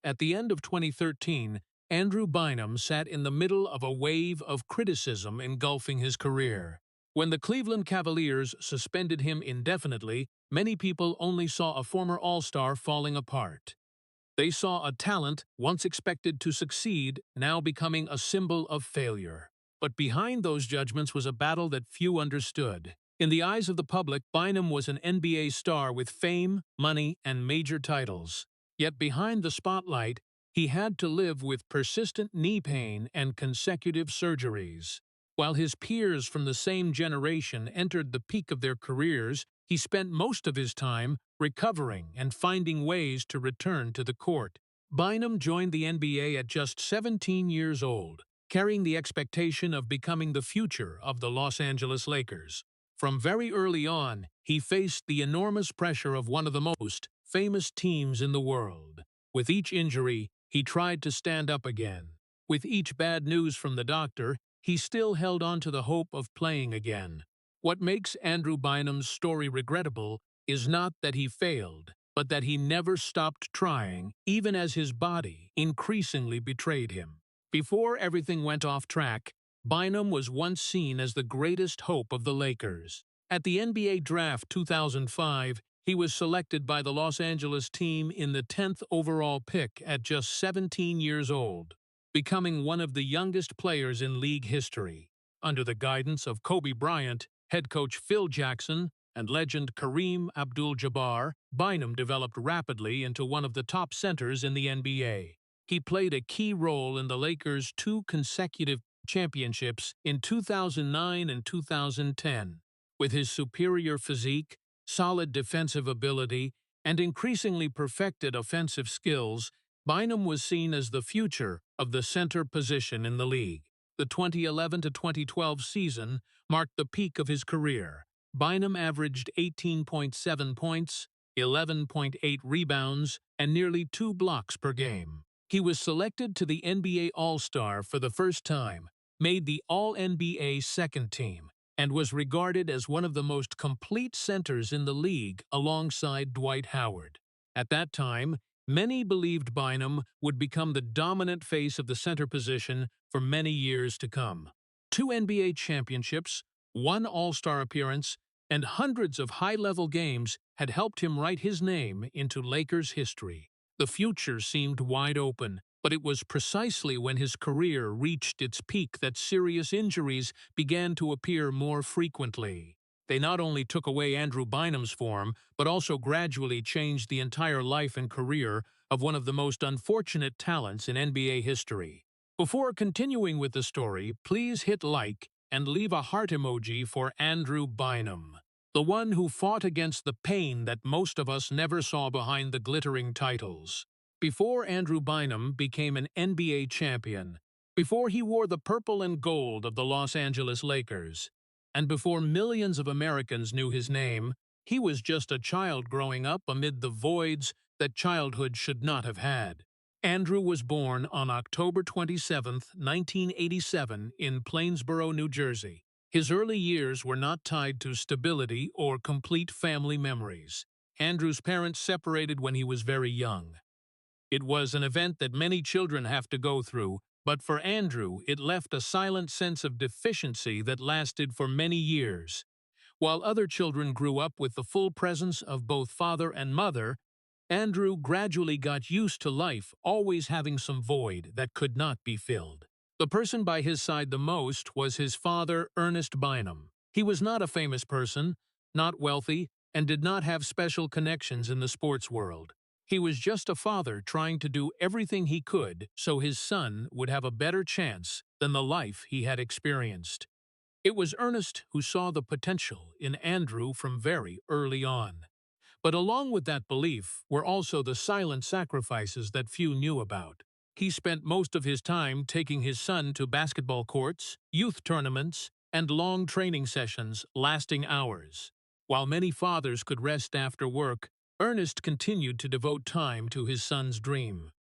At the end of 2013, Andrew Bynum sat in the middle of a wave of criticism engulfing his career. When the Cleveland Cavaliers suspended him indefinitely, many people only saw a former All-Star falling apart. They saw a talent once expected to succeed now becoming a symbol of failure. But behind those judgments was a battle that few understood. In the eyes of the public, Bynum was an NBA star with fame, money, and major titles. Yet behind the spotlight, he had to live with persistent knee pain and consecutive surgeries. While his peers from the same generation entered the peak of their careers, he spent most of his time recovering and finding ways to return to the court. Bynum joined the NBA at just 17 years old, carrying the expectation of becoming the future of the Los Angeles Lakers. From very early on, he faced the enormous pressure of one of the most famous teams in the world. With each injury, he tried to stand up again. With each bad news from the doctor, he still held on to the hope of playing again. What makes Andrew Bynum's story regrettable is not that he failed, but that he never stopped trying, even as his body increasingly betrayed him. Before everything went off track, Bynum was once seen as the greatest hope of the Lakers. At the NBA Draft 2005, he was selected by the Los Angeles team in the 10th overall pick at just 17 years old, becoming one of the youngest players in league history. Under the guidance of Kobe Bryant, head coach Phil Jackson, and legend Kareem Abdul-Jabbar, Bynum developed rapidly into one of the top centers in the NBA. He played a key role in the Lakers' two consecutive championships in 2009 and 2010. With his superior physique, solid defensive ability, and increasingly perfected offensive skills, Bynum was seen as the future of the center position in the league. The 2011 to 2012 season marked the peak of his career. Bynum averaged 18.7 points, 11.8 rebounds, and nearly 2 blocks per game. He was selected to the NBA All-Star for the first time, made the All-NBA second team, and was regarded as one of the most complete centers in the league alongside Dwight Howard. At that time, many believed Bynum would become the dominant face of the center position for many years to come. 2 NBA championships, 1 All-Star appearance, and hundreds of high-level games had helped him write his name into Lakers history. The future seemed wide open, but it was precisely when his career reached its peak that serious injuries began to appear more frequently. They not only took away Andrew Bynum's form, but also gradually changed the entire life and career of one of the most unfortunate talents in NBA history. Before continuing with the story, please hit like and leave a heart emoji for Andrew Bynum, the one who fought against the pain that most of us never saw behind the glittering titles. Before Andrew Bynum became an NBA champion, before he wore the purple and gold of the Los Angeles Lakers, and before millions of Americans knew his name, he was just a child growing up amid the voids that childhood should not have had. Andrew was born on October 27, 1987, in Plainsboro, New Jersey. His early years were not tied to stability or complete family memories. Andrew's parents separated when he was very young. It was an event that many children have to go through, but for Andrew, it left a silent sense of deficiency that lasted for many years. While other children grew up with the full presence of both father and mother, Andrew gradually got used to life always having some void that could not be filled. The person by his side the most was his father, Ernest Bynum. He was not a famous person, not wealthy, and did not have special connections in the sports world. He was just a father trying to do everything he could so his son would have a better chance than the life he had experienced. It was Ernest who saw the potential in Andrew from very early on. But along with that belief were also the silent sacrifices that few knew about. He spent most of his time taking his son to basketball courts, youth tournaments, and long training sessions lasting hours. While many fathers could rest after work, Ernest continued to devote time to his son's dream.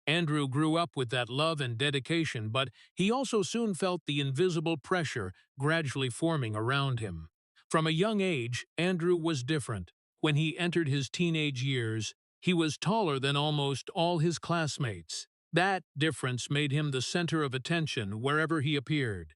Andrew grew up with that love and dedication, but he also soon felt the invisible pressure gradually forming around him. From a young age, Andrew was different. When he entered his teenage years, He was taller than almost all his classmates. That difference made him the center of attention wherever he appeared.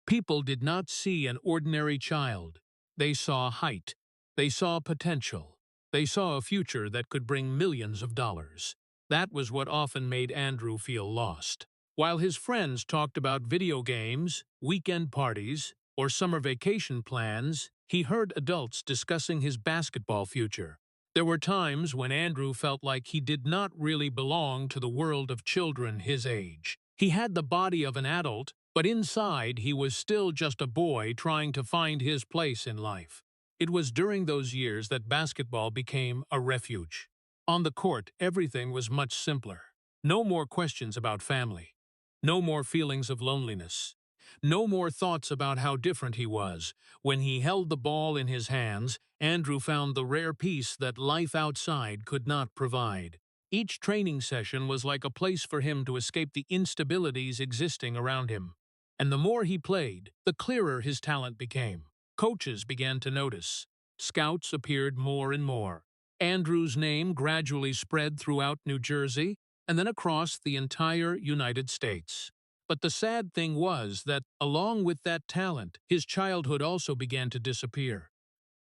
People did not see an ordinary child. They saw height. They saw potential. They saw a future that could bring millions of dollars. That was what often made Andrew feel lost. While his friends talked about video games, weekend parties, or summer vacation plans, he heard adults discussing his basketball future. There were times when Andrew felt like he did not really belong to the world of children his age. He had the body of an adult, but inside he was still just a boy trying to find his place in life. It was during those years that basketball became a refuge. On the court, everything was much simpler. No more questions about family. No more feelings of loneliness. No more thoughts about how different he was. When he held the ball in his hands, Andrew found the rare peace that life outside could not provide. Each training session was like a place for him to escape the instabilities existing around him. And the more he played, the clearer his talent became. Coaches began to notice. Scouts appeared more and more. Andrew's name gradually spread throughout New Jersey and then across the entire United States. But the sad thing was that, along with that talent, his childhood also began to disappear.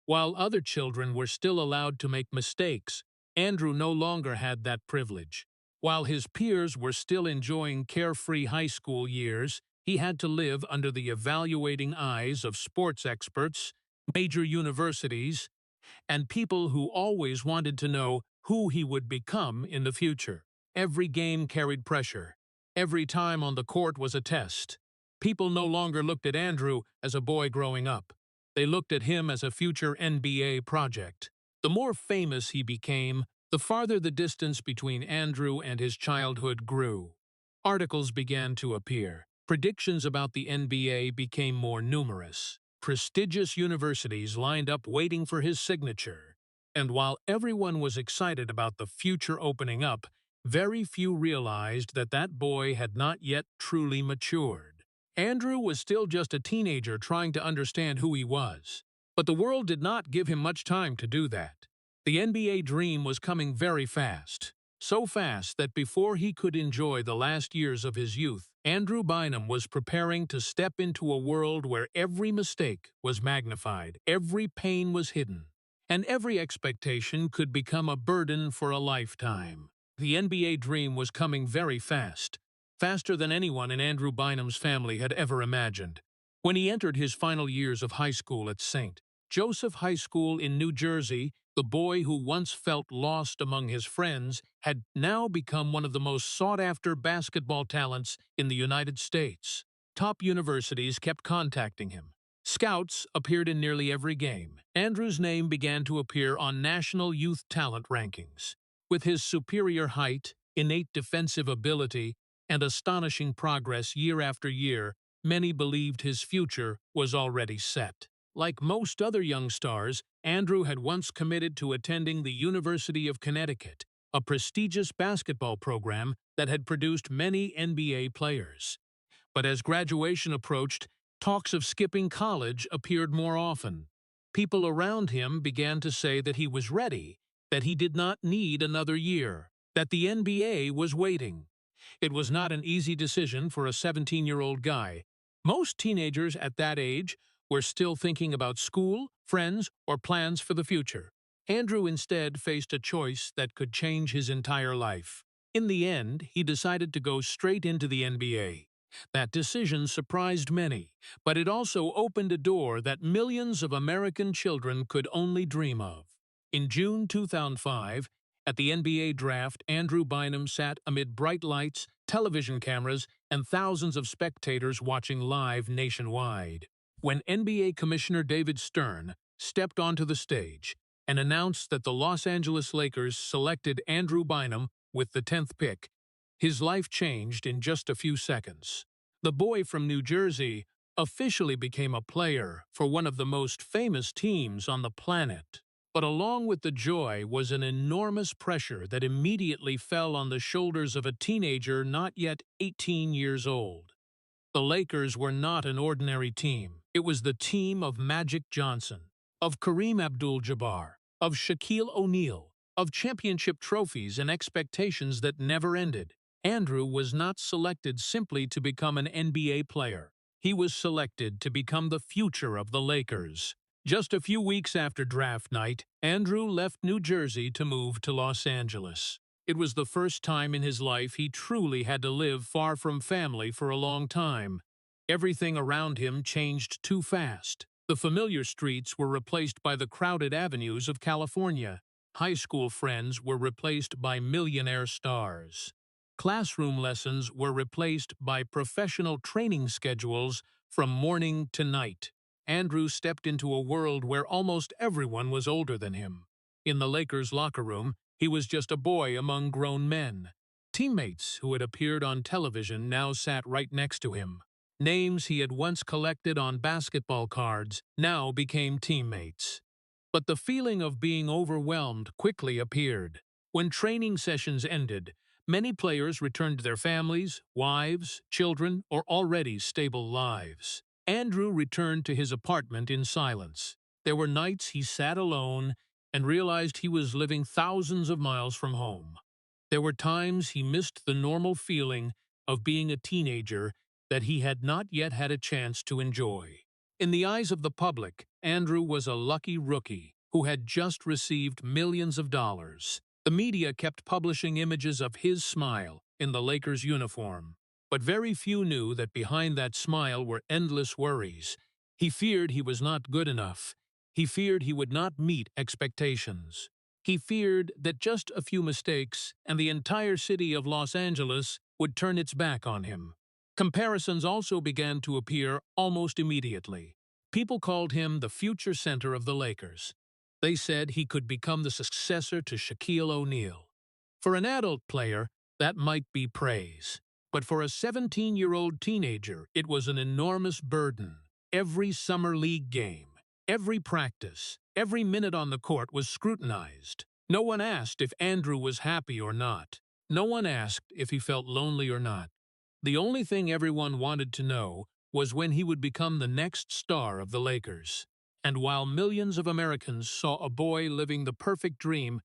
While other children were still allowed to make mistakes, Andrew no longer had that privilege. While his peers were still enjoying carefree high school years, he had to live under the evaluating eyes of sports experts, major universities, and people who always wanted to know who he would become in the future. Every game carried pressure. Every time on the court was a test. People no longer looked at Andrew as a boy growing up. They looked at him as a future NBA project. The more famous he became, the farther the distance between Andrew and his childhood grew. Articles began to appear. Predictions about the NBA became more numerous. Prestigious universities lined up waiting for his signature. And while everyone was excited about the future opening up, very few realized that that boy had not yet truly matured. Andrew was still just a teenager trying to understand who he was. But the world did not give him much time to do that. The NBA dream was coming very fast. So fast that before he could enjoy the last years of his youth, Andrew Bynum was preparing to step into a world where every mistake was magnified, every pain was hidden, and every expectation could become a burden for a lifetime. The NBA dream was coming very fast, faster than anyone in Andrew Bynum's family had ever imagined. When he entered his final years of high school at St. Joseph High School in New Jersey, the boy who once felt lost among his friends had now become one of the most sought-after basketball talents in the United States. Top universities kept contacting him. Scouts appeared in nearly every game. Andrew's name began to appear on national youth talent rankings. With his superior height, innate defensive ability, and astonishing progress year after year, many believed his future was already set. Like most other young stars, Andrew had once committed to attending the University of Connecticut, a prestigious basketball program that had produced many NBA players. But as graduation approached, talks of skipping college appeared more often. People around him began to say that he was ready, that he did not need another year, that the NBA was waiting. It was not an easy decision for a 17-year-old guy. Most teenagers at that age were still thinking about school, friends, or plans for the future. Andrew instead faced a choice that could change his entire life. In the end, he decided to go straight into the NBA. That decision surprised many, but it also opened a door that millions of American children could only dream of. In June 2005, at the NBA draft, Andrew Bynum sat amid bright lights, television cameras, and thousands of spectators watching live nationwide. When NBA Commissioner David Stern stepped onto the stage and announced that the Los Angeles Lakers selected Andrew Bynum with the 10th pick, his life changed in just a few seconds. The boy from New Jersey officially became a player for one of the most famous teams on the planet. But along with the joy was an enormous pressure that immediately fell on the shoulders of a teenager not yet 18 years old. The Lakers were not an ordinary team. It was the team of Magic Johnson, of Kareem Abdul-Jabbar, of Shaquille O'Neal, of championship trophies and expectations that never ended. Andrew was not selected simply to become an NBA player. He was selected to become the future of the Lakers. Just a few weeks after draft night, Andrew left New Jersey to move to Los Angeles. It was the first time in his life he truly had to live far from family for a long time. Everything around him changed too fast. The familiar streets were replaced by the crowded avenues of California. High school friends were replaced by millionaire stars. Classroom lessons were replaced by professional training schedules from morning to night. Andrew stepped into a world where almost everyone was older than him. In the Lakers' locker room, he was just a boy among grown men. Teammates who had appeared on television now sat right next to him. Names he had once collected on basketball cards now became teammates. But the feeling of being overwhelmed quickly appeared. When training sessions ended, many players returned to their families, wives, children, or already stable lives. Andrew returned to his apartment in silence. There were nights he sat alone and realized he was living thousands of miles from home. There were times he missed the normal feeling of being a teenager that he had not yet had a chance to enjoy. In the eyes of the public, Andrew was a lucky rookie who had just received millions of dollars. The media kept publishing images of his smile in the Lakers uniform, but very few knew that behind that smile were endless worries. He feared he was not good enough. He feared he would not meet expectations. He feared that just a few mistakes and the entire city of Los Angeles would turn its back on him. Comparisons also began to appear almost immediately. People called him the future center of the Lakers. They said he could become the successor to Shaquille O'Neal. For an adult player, that might be praise. But for a 17-year-old teenager, it was an enormous burden. Every summer league game, every practice, every minute on the court was scrutinized. No one asked if Andrew was happy or not. No one asked if he felt lonely or not. The only thing everyone wanted to know was when he would become the next star of the Lakers. And while millions of Americans saw a boy living the perfect dream,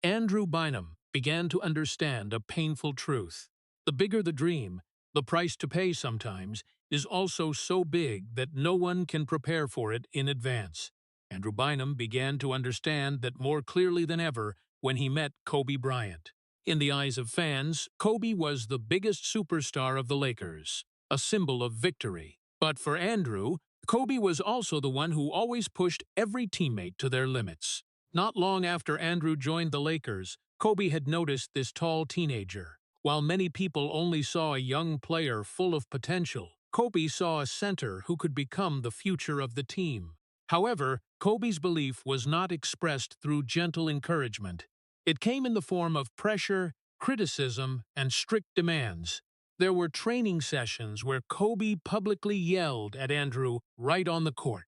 Andrew Bynum began to understand a painful truth. The bigger the dream, the price to pay sometimes is also so big that no one can prepare for it in advance. Andrew Bynum began to understand that more clearly than ever when he met Kobe Bryant. In the eyes of fans, Kobe was the biggest superstar of the Lakers, a symbol of victory. But for Andrew, Kobe was also the one who always pushed every teammate to their limits. Not long after Andrew joined the Lakers, Kobe had noticed this tall teenager. While many people only saw a young player full of potential, Kobe saw a center who could become the future of the team. However, Kobe's belief was not expressed through gentle encouragement. It came in the form of pressure, criticism, and strict demands. There were training sessions where Kobe publicly yelled at Andrew right on the court.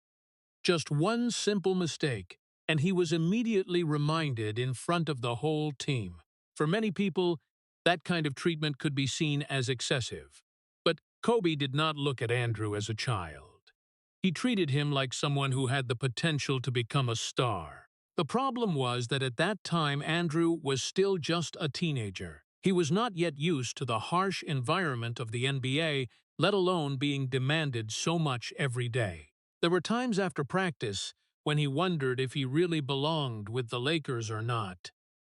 Just one simple mistake, and he was immediately reminded in front of the whole team. For many people, that kind of treatment could be seen as excessive. But Kobe did not look at Andrew as a child. He treated him like someone who had the potential to become a star. The problem was that at that time Andrew was still just a teenager. He was not yet used to the harsh environment of the NBA, let alone being demanded so much every day. There were times after practice when he wondered if he really belonged with the Lakers or not.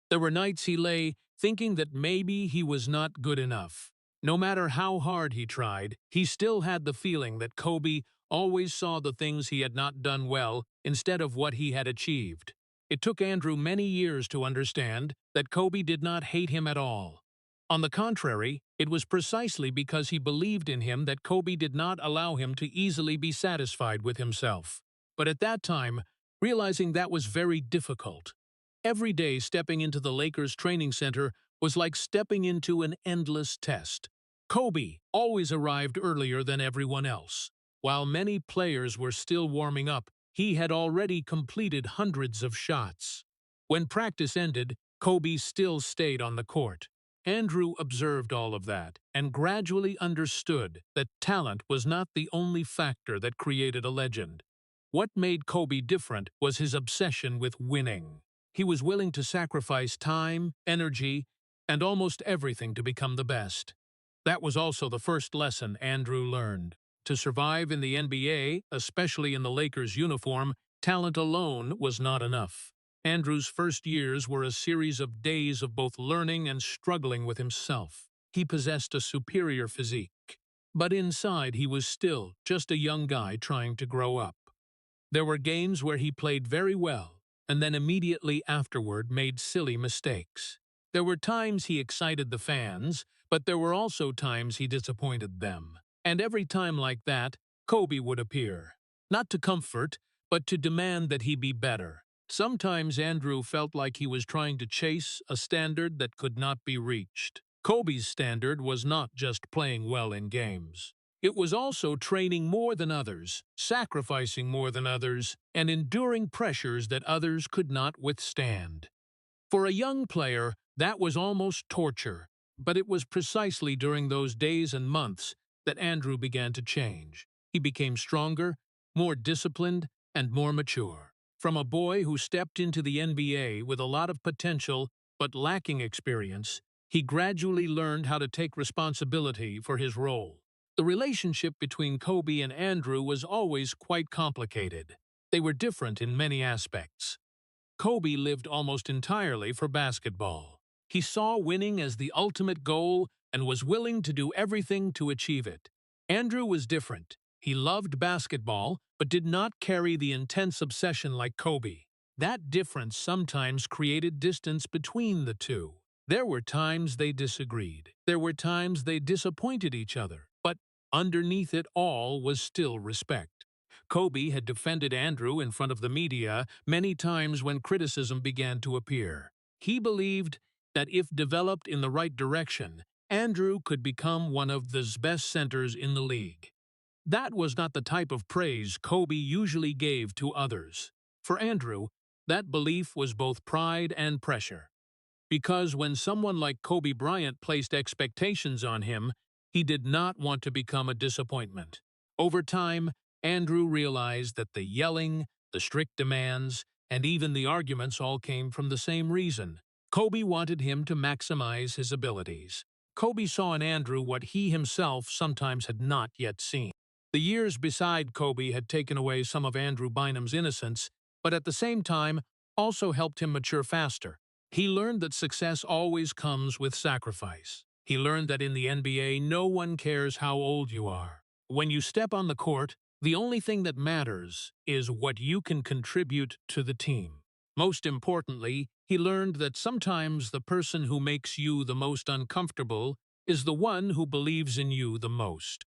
There were nights he lay thinking that maybe he was not good enough. No matter how hard he tried, he still had the feeling that Kobe always saw the things he had not done well instead of what he had achieved. It took Andrew many years to understand that Kobe did not hate him at all. On the contrary, it was precisely because he believed in him that Kobe did not allow him to easily be satisfied with himself. But at that time, realizing that was very difficult. Every day stepping into the Lakers training center was like stepping into an endless test. Kobe always arrived earlier than everyone else. While many players were still warming up, he had already completed hundreds of shots. When practice ended, Kobe still stayed on the court. Andrew observed all of that and gradually understood that talent was not the only factor that created a legend. What made Kobe different was his obsession with winning. He was willing to sacrifice time, energy, and almost everything to become the best. That was also the first lesson Andrew learned. To survive in the NBA, especially in the Lakers' uniform, talent alone was not enough. Andrew's first years were a series of days of both learning and struggling with himself. He possessed a superior physique, but inside he was still just a young guy trying to grow up. There were games where he played very well, and then immediately afterward made silly mistakes. There were times he excited the fans, but there were also times he disappointed them. And every time like that, Kobe would appear. Not to comfort, but to demand that he be better. Sometimes Andrew felt like he was trying to chase a standard that could not be reached. Kobe's standard was not just playing well in games. It was also training more than others, sacrificing more than others, and enduring pressures that others could not withstand. For a young player, that was almost torture, but it was precisely during those days and months that Andrew began to change. He became stronger, more disciplined, and more mature. From a boy who stepped into the NBA with a lot of potential but lacking experience, he gradually learned how to take responsibility for his role. The relationship between Kobe and Andrew was always quite complicated. They were different in many aspects. Kobe lived almost entirely for basketball. He saw winning as the ultimate goal and was willing to do everything to achieve it. Andrew was different. He loved basketball, but did not carry the intense obsession like Kobe. That difference sometimes created distance between the two. There were times they disagreed. There were times they disappointed each other. But underneath it all was still respect. Kobe had defended Andrew in front of the media many times when criticism began to appear. He believed that if developed in the right direction, Andrew could become one of the best centers in the league. That was not the type of praise Kobe usually gave to others. For Andrew, that belief was both pride and pressure. Because when someone like Kobe Bryant placed expectations on him, he did not want to become a disappointment. Over time, Andrew realized that the yelling, the strict demands, and even the arguments all came from the same reason. Kobe wanted him to maximize his abilities. Kobe saw in Andrew what he himself sometimes had not yet seen. The years beside Kobe had taken away some of Andrew Bynum's innocence, but at the same time also helped him mature faster. He learned that success always comes with sacrifice. He learned that in the NBA, no one cares how old you are. When you step on the court, the only thing that matters is what you can contribute to the team. Most importantly, he learned that sometimes the person who makes you the most uncomfortable is the one who believes in you the most.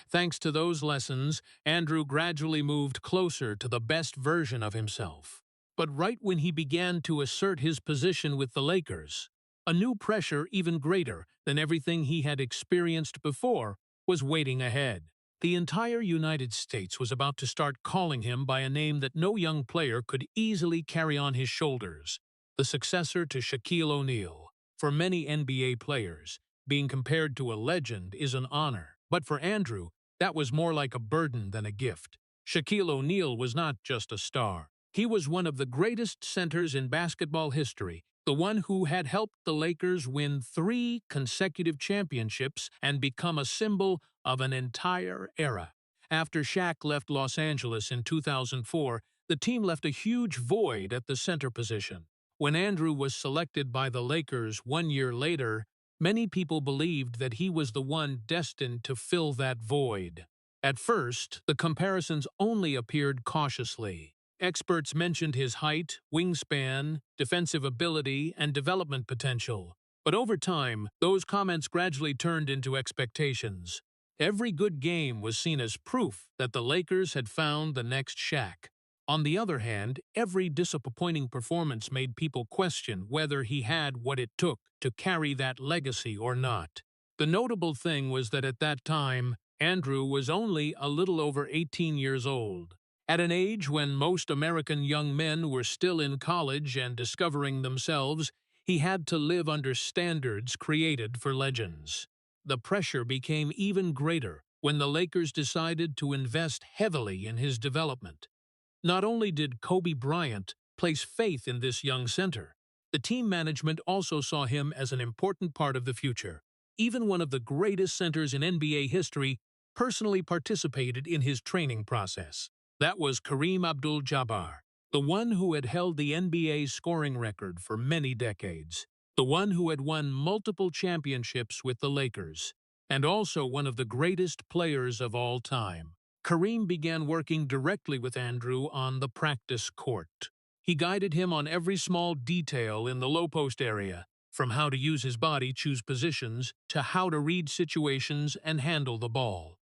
Thanks to those lessons, Andrew gradually moved closer to the best version of himself. But right when he began to assert his position with the Lakers, a new pressure even greater than everything he had experienced before was waiting ahead. The entire United States was about to start calling him by a name that no young player could easily carry on his shoulders, the successor to Shaquille O'Neal. For many NBA players, being compared to a legend is an honor, but for Andrew, that was more like a burden than a gift. Shaquille O'Neal was not just a star. He was one of the greatest centers in basketball history, the one who had helped the Lakers win 3 consecutive championships and become a symbol of an entire era. After Shaq left Los Angeles in 2004, the team left a huge void at the center position. When Andrew was selected by the Lakers 1 year later, many people believed that he was the one destined to fill that void. At first, the comparisons only appeared cautiously. Experts mentioned his height, wingspan, defensive ability, and development potential. But over time, those comments gradually turned into expectations. Every good game was seen as proof that the Lakers had found the next Shaq. On the other hand, every disappointing performance made people question whether he had what it took to carry that legacy or not. The notable thing was that at that time, Andrew was only a little over 18 years old. At an age when most American young men were still in college and discovering themselves, he had to live under standards created for legends. The pressure became even greater when the Lakers decided to invest heavily in his development. Not only did Kobe Bryant place faith in this young center. The team management also saw him as an important part of the future. Even one of the greatest centers in NBA history personally participated in his training process. That was Kareem Abdul-Jabbar, the one who had held the NBA's scoring record for many decades, the one who had won multiple championships with the Lakers, and also one of the greatest players of all time. Kareem began working directly with Andrew on the practice court. He guided him on every small detail in the low post area, from how to use his body, choose positions, to how to read situations and handle the ball.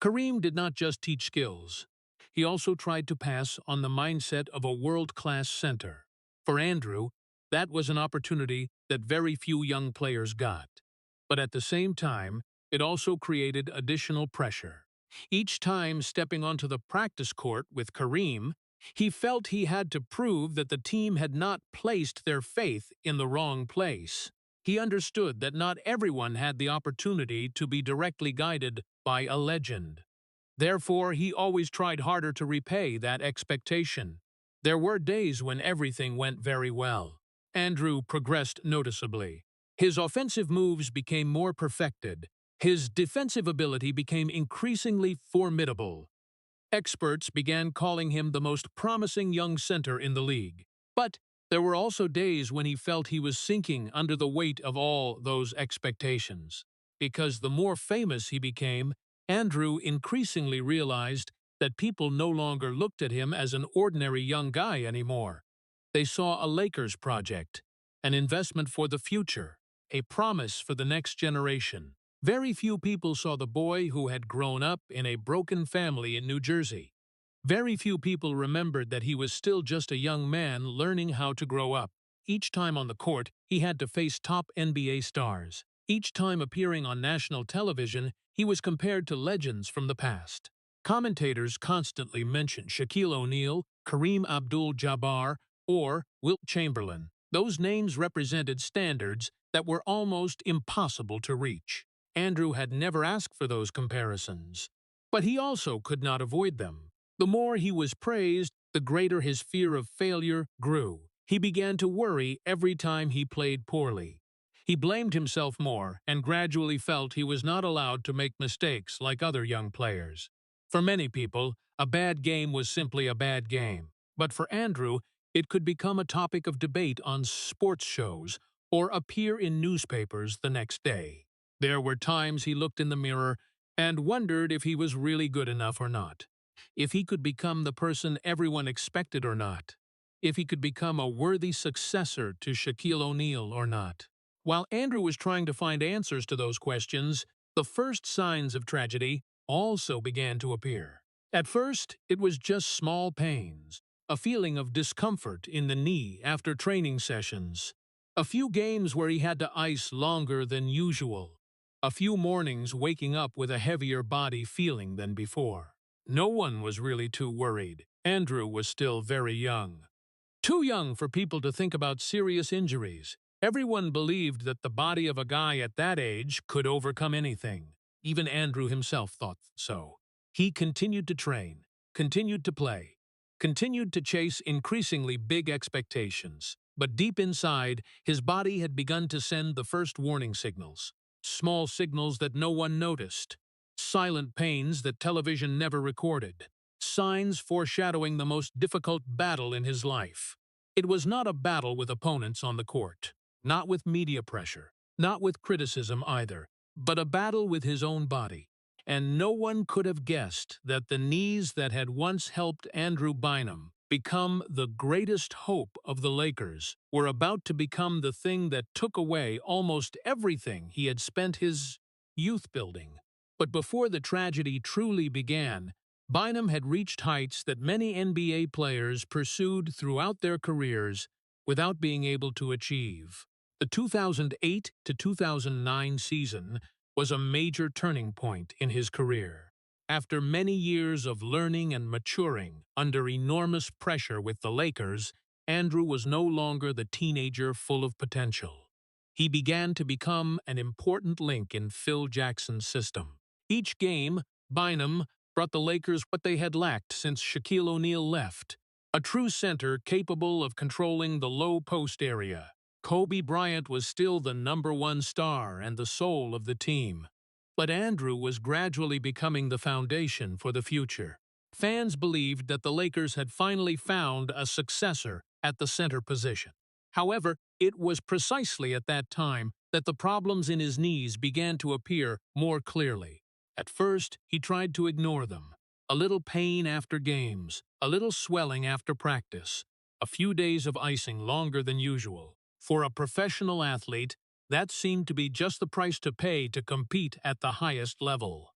Kareem did not just teach skills. He also tried to pass on the mindset of a world-class center. For Andrew, that was an opportunity that very few young players got. But at the same time, it also created additional pressure. Each time stepping onto the practice court with Kareem, he felt he had to prove that the team had not placed their faith in the wrong place. He understood that not everyone had the opportunity to be directly guided by a legend. Therefore, he always tried harder to repay that expectation. There were days when everything went very well. Andrew progressed noticeably. His offensive moves became more perfected. His defensive ability became increasingly formidable. Experts began calling him the most promising young center in the league. But there were also days when he felt he was sinking under the weight of all those expectations. Because the more famous he became, Andrew increasingly realized that people no longer looked at him as an ordinary young guy anymore. They saw a Lakers project, an investment for the future, a promise for the next generation. Very few people saw the boy who had grown up in a broken family in New Jersey. Very few people remembered that he was still just a young man learning how to grow up. Each time on the court, he had to face top NBA stars. Each time appearing on national television, he was compared to legends from the past. Commentators constantly mentioned Shaquille O'Neal, Kareem Abdul-Jabbar, or Wilt Chamberlain. Those names represented standards that were almost impossible to reach. Andrew had never asked for those comparisons, but he also could not avoid them. The more he was praised, the greater his fear of failure grew. He began to worry every time he played poorly. He blamed himself more and gradually felt he was not allowed to make mistakes like other young players. For many people, a bad game was simply a bad game. But for Andrew, it could become a topic of debate on sports shows or appear in newspapers the next day. There were times he looked in the mirror and wondered if he was really good enough or not, if he could become the person everyone expected or not, if he could become a worthy successor to Shaquille O'Neal or not. While Andrew was trying to find answers to those questions, the first signs of tragedy also began to appear. At first, it was just small pains, a feeling of discomfort in the knee after training sessions, a few games where he had to ice longer than usual, a few mornings waking up with a heavier body feeling than before. No one was really too worried. Andrew was still very young. Too young for people to think about serious injuries. Everyone believed that the body of a guy at that age could overcome anything. Even Andrew himself thought so. He continued to train, continued to play, continued to chase increasingly big expectations. But deep inside, his body had begun to send the first warning signals. Small signals that no one noticed. Silent pains that television never recorded. Signs foreshadowing the most difficult battle in his life. It was not a battle with opponents on the court, not with media pressure, not with criticism either, but a battle with his own body. And no one could have guessed that the knees that had once helped Andrew Bynum become the greatest hope of the Lakers were about to become the thing that took away almost everything he had spent his youth building. But before the tragedy truly began, Bynum had reached heights that many NBA players pursued throughout their careers without being able to achieve. The 2008 to 2009 season was a major turning point in his career. After many years of learning and maturing under enormous pressure with the Lakers, Andrew was no longer the teenager full of potential. He began to become an important link in Phil Jackson's system. Each game, Bynum brought the Lakers what they had lacked since Shaquille O'Neal left: A true center capable of controlling the low post area. Kobe Bryant was still the #1 star and the soul of the team. But Andrew was gradually becoming the foundation for the future. Fans believed that the Lakers had finally found a successor at the center position. However, it was precisely at that time that the problems in his knees began to appear more clearly. At first, he tried to ignore them. A little pain after games, a little swelling after practice, a few days of icing longer than usual. For a professional athlete, that seemed to be just the price to pay to compete at the highest level.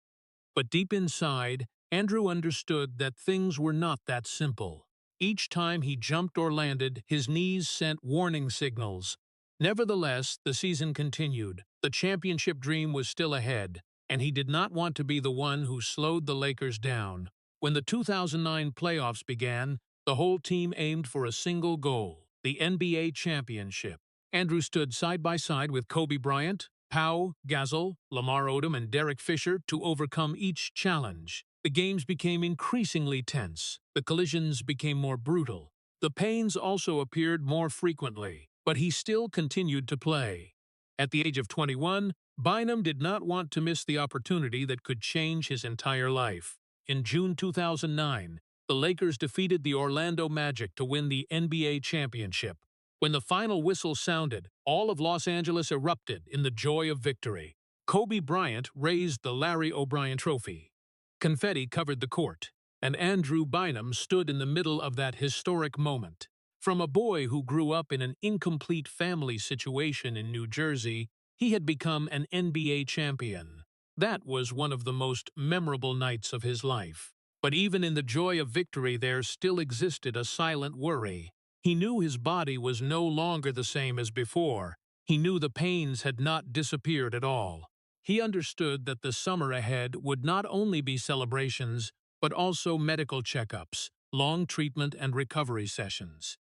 But deep inside, Andrew understood that things were not that simple. Each time he jumped or landed, his knees sent warning signals. Nevertheless, the season continued. The championship dream was still ahead, and he did not want to be the one who slowed the Lakers down. When the 2009 playoffs began, the whole team aimed for a single goal: the NBA championship. Andrew stood side by side with Kobe Bryant, Pau Gasol, Lamar Odom, and Derek Fisher to overcome each challenge. The games became increasingly tense. The collisions became more brutal. The pains also appeared more frequently, but he still continued to play. At the age of 21, Bynum did not want to miss the opportunity that could change his entire life. In June 2009, the Lakers defeated the Orlando Magic to win the NBA championship. When the final whistle sounded, all of Los Angeles erupted in the joy of victory. Kobe Bryant raised the Larry O'Brien Trophy. Confetti covered the court, and Andrew Bynum stood in the middle of that historic moment. From a boy who grew up in an incomplete family situation in New Jersey, he had become an NBA champion. That was one of the most memorable nights of his life. But even in the joy of victory, there still existed a silent worry. He knew his body was no longer the same as before. He knew the pains had not disappeared at all. He understood that the summer ahead would not only be celebrations, but also medical checkups, long treatment and recovery sessions.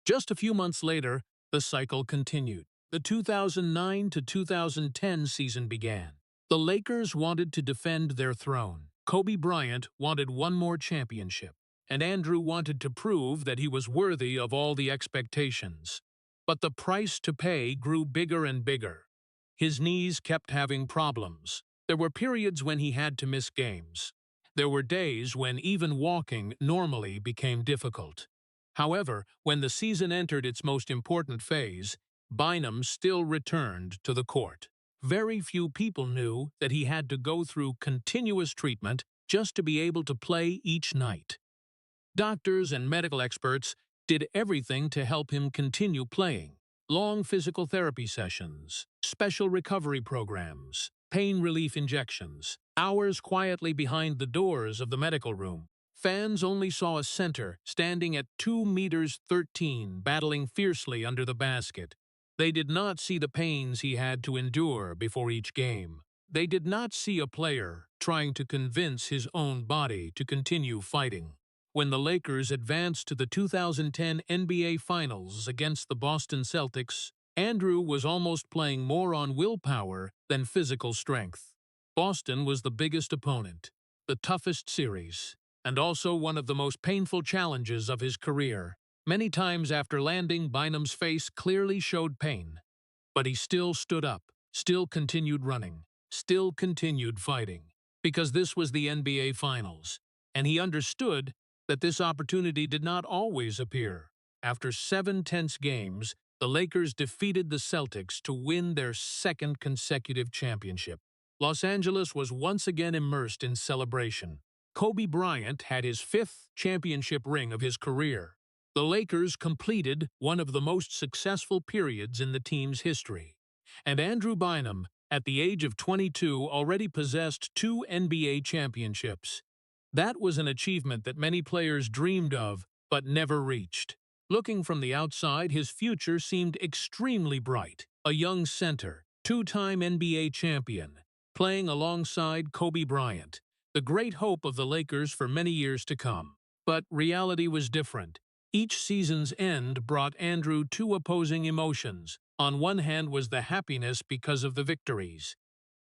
Just a few months later, the cycle continued. The 2009 to 2010 season began. The Lakers wanted to defend their throne. Kobe Bryant wanted one more championship, and Andrew wanted to prove that he was worthy of all the expectations. But the price to pay grew bigger and bigger. His knees kept having problems. There were periods when he had to miss games. There were days when even walking normally became difficult. However, when the season entered its most important phase, Bynum still returned to the court. Very few people knew that he had to go through continuous treatment just to be able to play each night. Doctors and medical experts did everything to help him continue playing. Long physical therapy sessions, special recovery programs, pain relief injections, hours quietly behind the doors of the medical room. Fans only saw a center standing at 2 meters 13, battling fiercely under the basket. They did not see the pains he had to endure before each game. They did not see a player trying to convince his own body to continue fighting. When the Lakers advanced to the 2010 NBA Finals against the Boston Celtics, Andrew was almost playing more on willpower than physical strength. Boston was the biggest opponent, the toughest series, and also one of the most painful challenges of his career. Many times after landing, Bynum's face clearly showed pain. But he still stood up, still continued running, still continued fighting. Because this was the NBA Finals, and he understood that this opportunity did not always appear. After 7 tense games, the Lakers defeated the Celtics to win their second consecutive championship. Los Angeles was once again immersed in celebration. Kobe Bryant had his 5th championship ring of his career. The Lakers completed one of the most successful periods in the team's history. And Andrew Bynum, at the age of 22, already possessed 2 NBA championships. That was an achievement that many players dreamed of, but never reached. Looking from the outside, his future seemed extremely bright. A young center, 2-time NBA champion, playing alongside Kobe Bryant, the great hope of the Lakers for many years to come. But reality was different. Each season's end brought Andrew 2 opposing emotions. On one hand was the happiness because of the victories.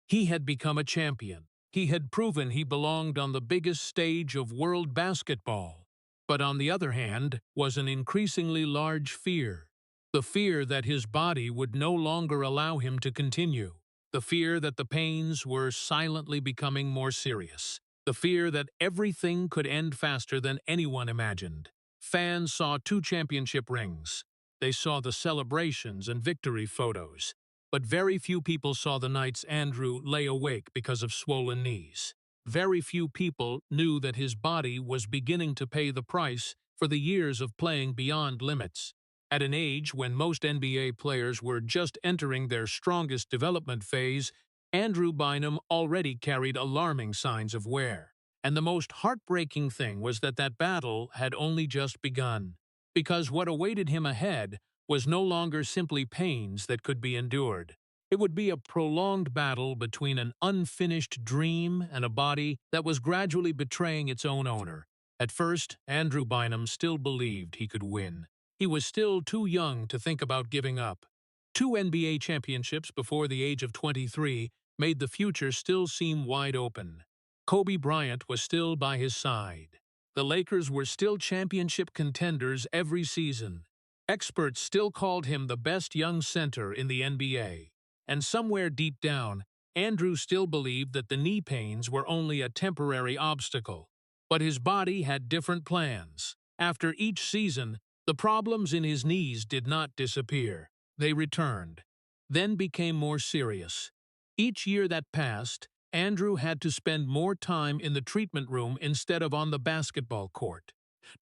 He had become a champion. He had proven he belonged on the biggest stage of world basketball. But on the other hand was an increasingly large fear. The fear that his body would no longer allow him to continue. The fear that the pains were silently becoming more serious. The fear that everything could end faster than anyone imagined. Fans saw 2 championship rings. They saw the celebrations and victory photos. But very few people saw the nights Andrew lay awake because of swollen knees. Very few people knew that his body was beginning to pay the price for the years of playing beyond limits. At an age when most NBA players were just entering their strongest development phase, Andrew Bynum already carried alarming signs of wear. And the most heartbreaking thing was that battle had only just begun, because what awaited him ahead was no longer simply pains that could be endured. It would be a prolonged battle between an unfinished dream and a body that was gradually betraying its own owner. At first, Andrew Bynum still believed he could win. He was still too young to think about giving up. 2 NBA championships before the age of 23 made the future still seem wide open. Kobe Bryant was still by his side. The Lakers were still championship contenders every season. Experts still called him the best young center in the NBA. And somewhere deep down, Andrew still believed that the knee pains were only a temporary obstacle. But his body had different plans. After each season, the problems in his knees did not disappear. They returned, then became more serious. Each year that passed, Andrew had to spend more time in the treatment room instead of on the basketball court.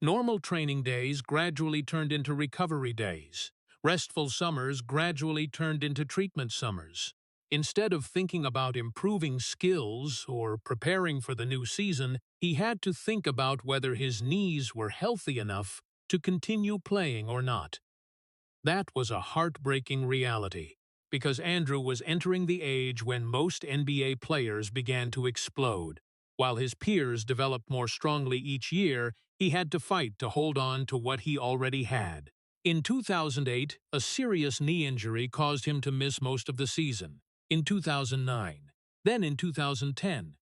Normal training days gradually turned into recovery days. Restful summers gradually turned into treatment summers. Instead of thinking about improving skills or preparing for the new season, he had to think about whether his knees were healthy enough to continue playing or not. That was a heartbreaking reality, because Andrew was entering the age when most NBA players began to explode. While his peers developed more strongly each year, he had to fight to hold on to what he already had. In 2008, a serious knee injury caused him to miss most of the season. In 2009, then in 2010,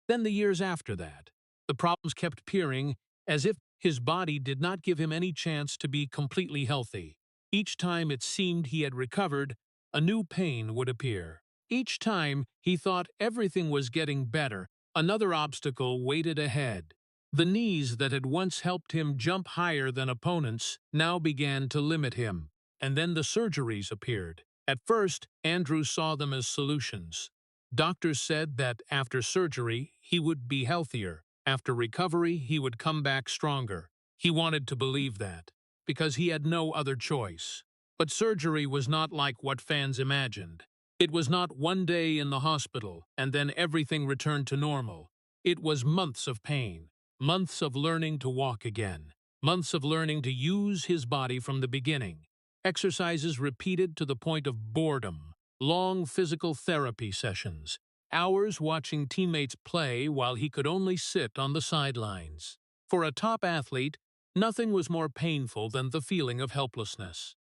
then the years after that. The problems kept appearing as if his body did not give him any chance to be completely healthy. Each time it seemed he had recovered, a new pain would appear. Each time he thought everything was getting better, another obstacle waited ahead. The knees that had once helped him jump higher than opponents now began to limit him. And then the surgeries appeared. At first, Andrew saw them as solutions. Doctors said that after surgery, he would be healthier. After recovery, he would come back stronger. He wanted to believe that, because he had no other choice. But surgery was not like what fans imagined. It was not one day in the hospital, and then everything returned to normal. It was months of pain, months of learning to walk again, months of learning to use his body from the beginning. Exercises repeated to the point of boredom, long physical therapy sessions, hours watching teammates play while he could only sit on the sidelines. For a top athlete, nothing was more painful than the feeling of helplessness.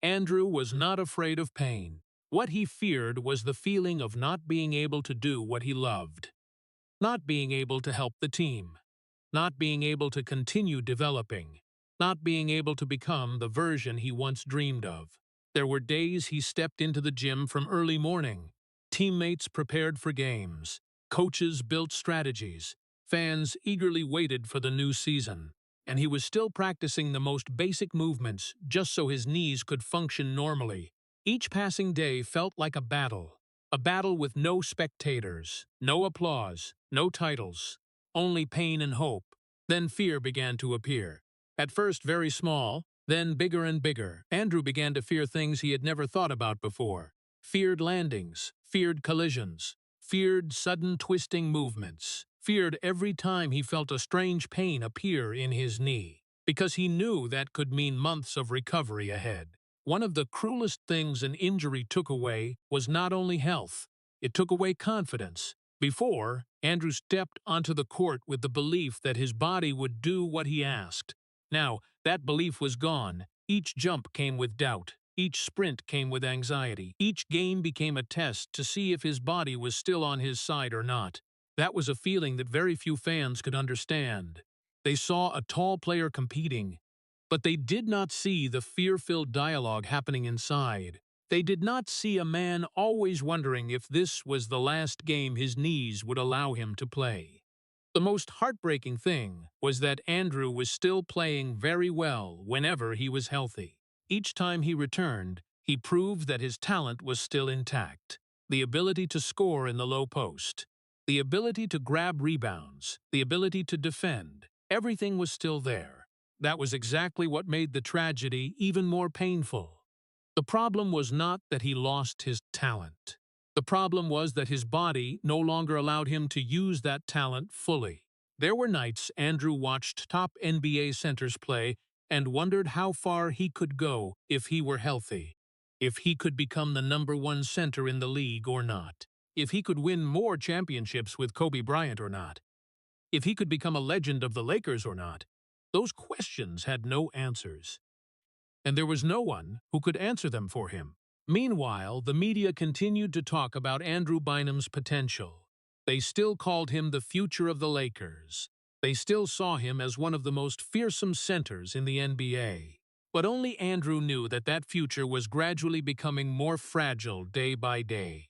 Andrew was not afraid of pain. What he feared was the feeling of not being able to do what he loved, not being able to help the team, not being able to continue developing, not being able to become the version he once dreamed of. There were days he stepped into the gym from early morning. Teammates prepared for games. Coaches built strategies. Fans eagerly waited for the new season. And he was still practicing the most basic movements just so his knees could function normally. Each passing day felt like a battle with no spectators, no applause, no titles, only pain and hope. Then fear began to appear. At first very small, then bigger and bigger. Andrew began to fear things he had never thought about before. Feared landings, feared collisions, feared sudden twisting movements, feared every time he felt a strange pain appear in his knee, because he knew that could mean months of recovery ahead. One of the cruelest things an injury took away was not only health, it took away confidence. Before, Andrew stepped onto the court with the belief that his body would do what he asked. Now, that belief was gone. Each jump came with doubt. Each sprint came with anxiety. Each game became a test to see if his body was still on his side or not. That was a feeling that very few fans could understand. They saw a tall player competing, but they did not see the fear-filled dialogue happening inside. They did not see a man always wondering if this was the last game his knees would allow him to play. The most heartbreaking thing was that Andrew was still playing very well whenever he was healthy. Each time he returned, he proved that his talent was still intact. The ability to score in the low post, the ability to grab rebounds, the ability to defend, everything was still there. That was exactly what made the tragedy even more painful. The problem was not that he lost his talent. The problem was that his body no longer allowed him to use that talent fully. There were nights Andrew watched top NBA centers play and wondered how far he could go if he were healthy, if he could become the #1 center in the league or not, if he could win more championships with Kobe Bryant or not, if he could become a legend of the Lakers or not. Those questions had no answers, and there was no one who could answer them for him. Meanwhile, the media continued to talk about Andrew Bynum's potential. They still called him the future of the Lakers. They still saw him as one of the most fearsome centers in the NBA. But only Andrew knew that that future was gradually becoming more fragile day by day.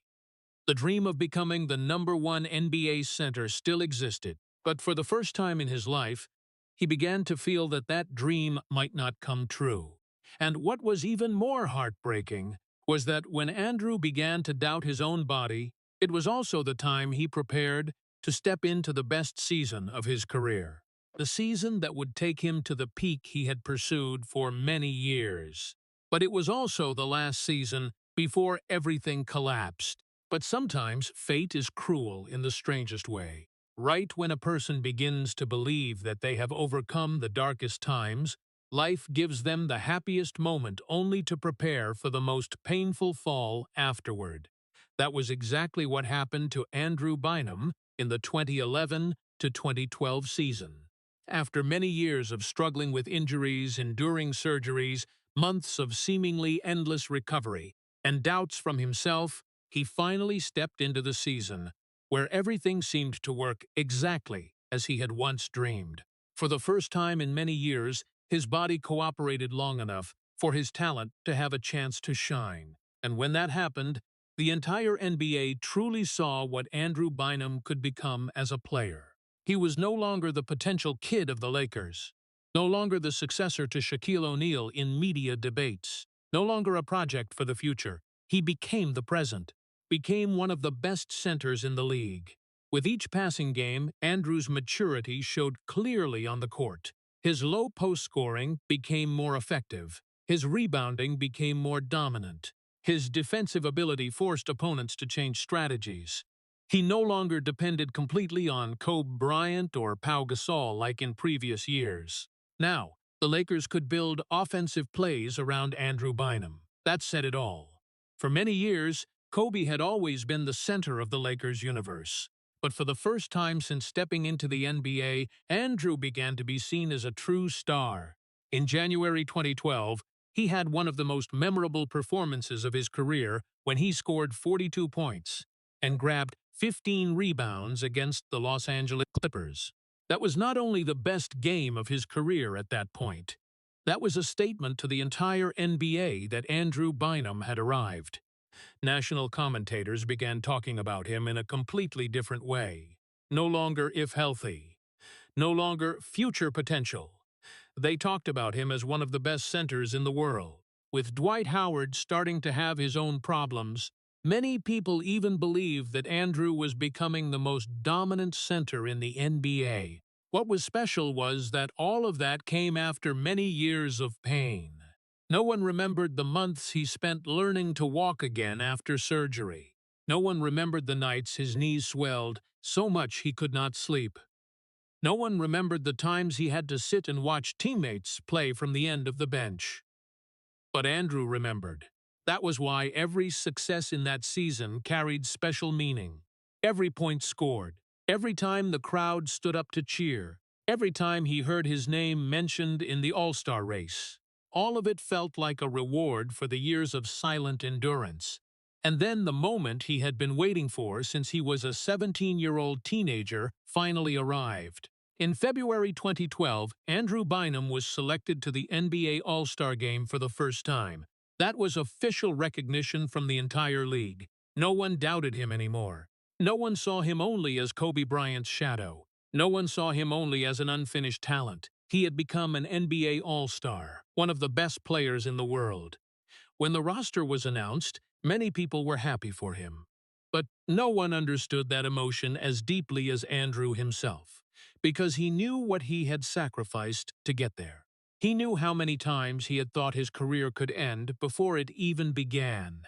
The dream of becoming the #1 NBA center still existed, but for the first time in his life, he began to feel that that dream might not come true. And what was even more heartbreaking was that when Andrew began to doubt his own body, it was also the time he prepared to step into the best season of his career. The season that would take him to the peak he had pursued for many years. But it was also the last season before everything collapsed. But sometimes fate is cruel in the strangest way. Right when a person begins to believe that they have overcome the darkest times, life gives them the happiest moment only to prepare for the most painful fall afterward. That was exactly what happened to Andrew Bynum in the 2011 to 2012 season. After many years of struggling with injuries, enduring surgeries, months of seemingly endless recovery, and doubts from himself, he finally stepped into the season, where everything seemed to work exactly as he had once dreamed. For the first time in many years, his body cooperated long enough for his talent to have a chance to shine. And when that happened, the entire NBA truly saw what Andrew Bynum could become as a player. He was no longer the potential kid of the Lakers, no longer the successor to Shaquille O'Neal in media debates, no longer a project for the future. He became the present, became one of the best centers in the league. With each passing game, Andrew's maturity showed clearly on the court. His low post scoring became more effective. His rebounding became more dominant. His defensive ability forced opponents to change strategies. He no longer depended completely on Kobe Bryant or Pau Gasol like in previous years. Now, the Lakers could build offensive plays around Andrew Bynum. That said it all. For many years, Kobe had always been the center of the Lakers universe. But for the first time since stepping into the NBA, Andrew began to be seen as a true star. In January 2012, he had one of the most memorable performances of his career when he scored 42 points and grabbed 15 rebounds against the Los Angeles Clippers. That was not only the best game of his career at that point. That was a statement to the entire NBA that Andrew Bynum had arrived. National commentators began talking about him in a completely different way. No longer if healthy. No longer future potential. They talked about him as one of the best centers in the world. With Dwight Howard starting to have his own problems, many people even believed that Andrew was becoming the most dominant center in the NBA. What was special was that all of that came after many years of pain. No one remembered the months he spent learning to walk again after surgery. No one remembered the nights his knees swelled so much he could not sleep. No one remembered the times he had to sit and watch teammates play from the end of the bench. But Andrew remembered. That was why every success in that season carried special meaning. Every point scored, every time the crowd stood up to cheer, every time he heard his name mentioned in the All-Star race. All of it felt like a reward for the years of silent endurance. And then the moment he had been waiting for since he was a 17-year-old teenager finally arrived. In February 2012, Andrew Bynum was selected to the NBA All-Star Game for the first time. That was official recognition from the entire league. No one doubted him anymore. No one saw him only as Kobe Bryant's shadow. No one saw him only as an unfinished talent. He had become an NBA All-Star, one of the best players in the world. When the roster was announced, many people were happy for him. But no one understood that emotion as deeply as Andrew himself, because he knew what he had sacrificed to get there. He knew how many times he had thought his career could end before it even began.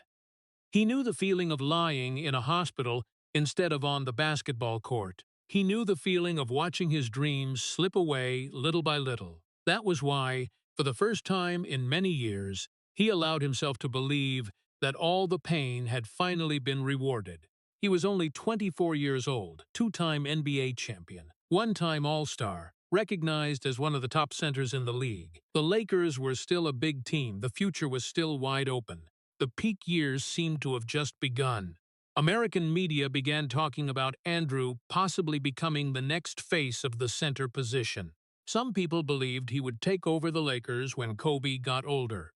He knew the feeling of lying in a hospital instead of on the basketball court. He knew the feeling of watching his dreams slip away little by little. That was why, for the first time in many years, he allowed himself to believe that all the pain had finally been rewarded. He was only 24 years old, two-time NBA champion, one-time All-Star, recognized as one of the top centers in the league. The Lakers were still a big team. The future was still wide open. The peak years seemed to have just begun. American media began talking about Andrew possibly becoming the next face of the center position. Some people believed he would take over the Lakers when Kobe got older.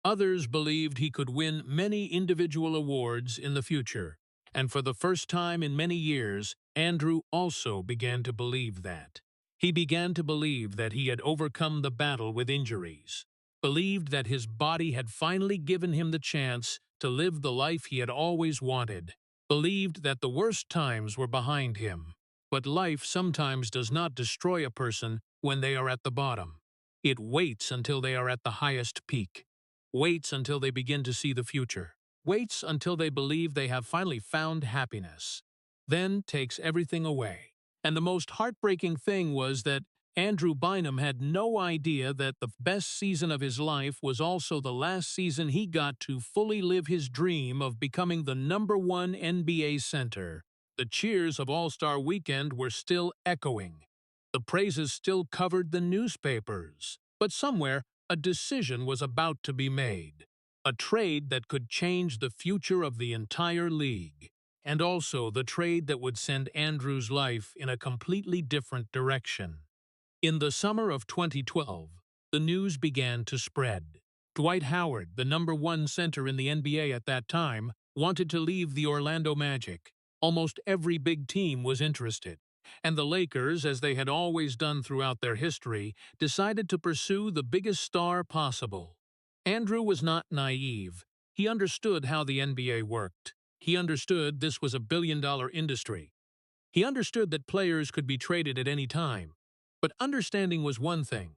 Others believed he could win many individual awards in the future. And for the first time in many years, Andrew also began to believe that. He began to believe that he had overcome the battle with injuries, believed that his body had finally given him the chance to live the life he had always wanted, believed that the worst times were behind him. But life sometimes does not destroy a person when they are at the bottom. It waits until they are at the highest peak. Waits until they begin to see the future. Waits until they believe they have finally found happiness. Then takes everything away. And the most heartbreaking thing was that Andrew Bynum had no idea that the best season of his life was also the last season he got to fully live his dream of becoming the #1 NBA center. The cheers of All-Star Weekend were still echoing. The praises still covered the newspapers. But somewhere, a decision was about to be made. A trade that could change the future of the entire league. And also the trade that would send Andrew's life in a completely different direction. In the summer of 2012, the news began to spread. Dwight Howard, the #1 center in the NBA at that time, wanted to leave the Orlando Magic. Almost every big team was interested. And the Lakers, as they had always done throughout their history, decided to pursue the biggest star possible. Andrew was not naive. He understood how the NBA worked. He understood this was a billion-dollar industry. He understood that players could be traded at any time. But understanding was one thing.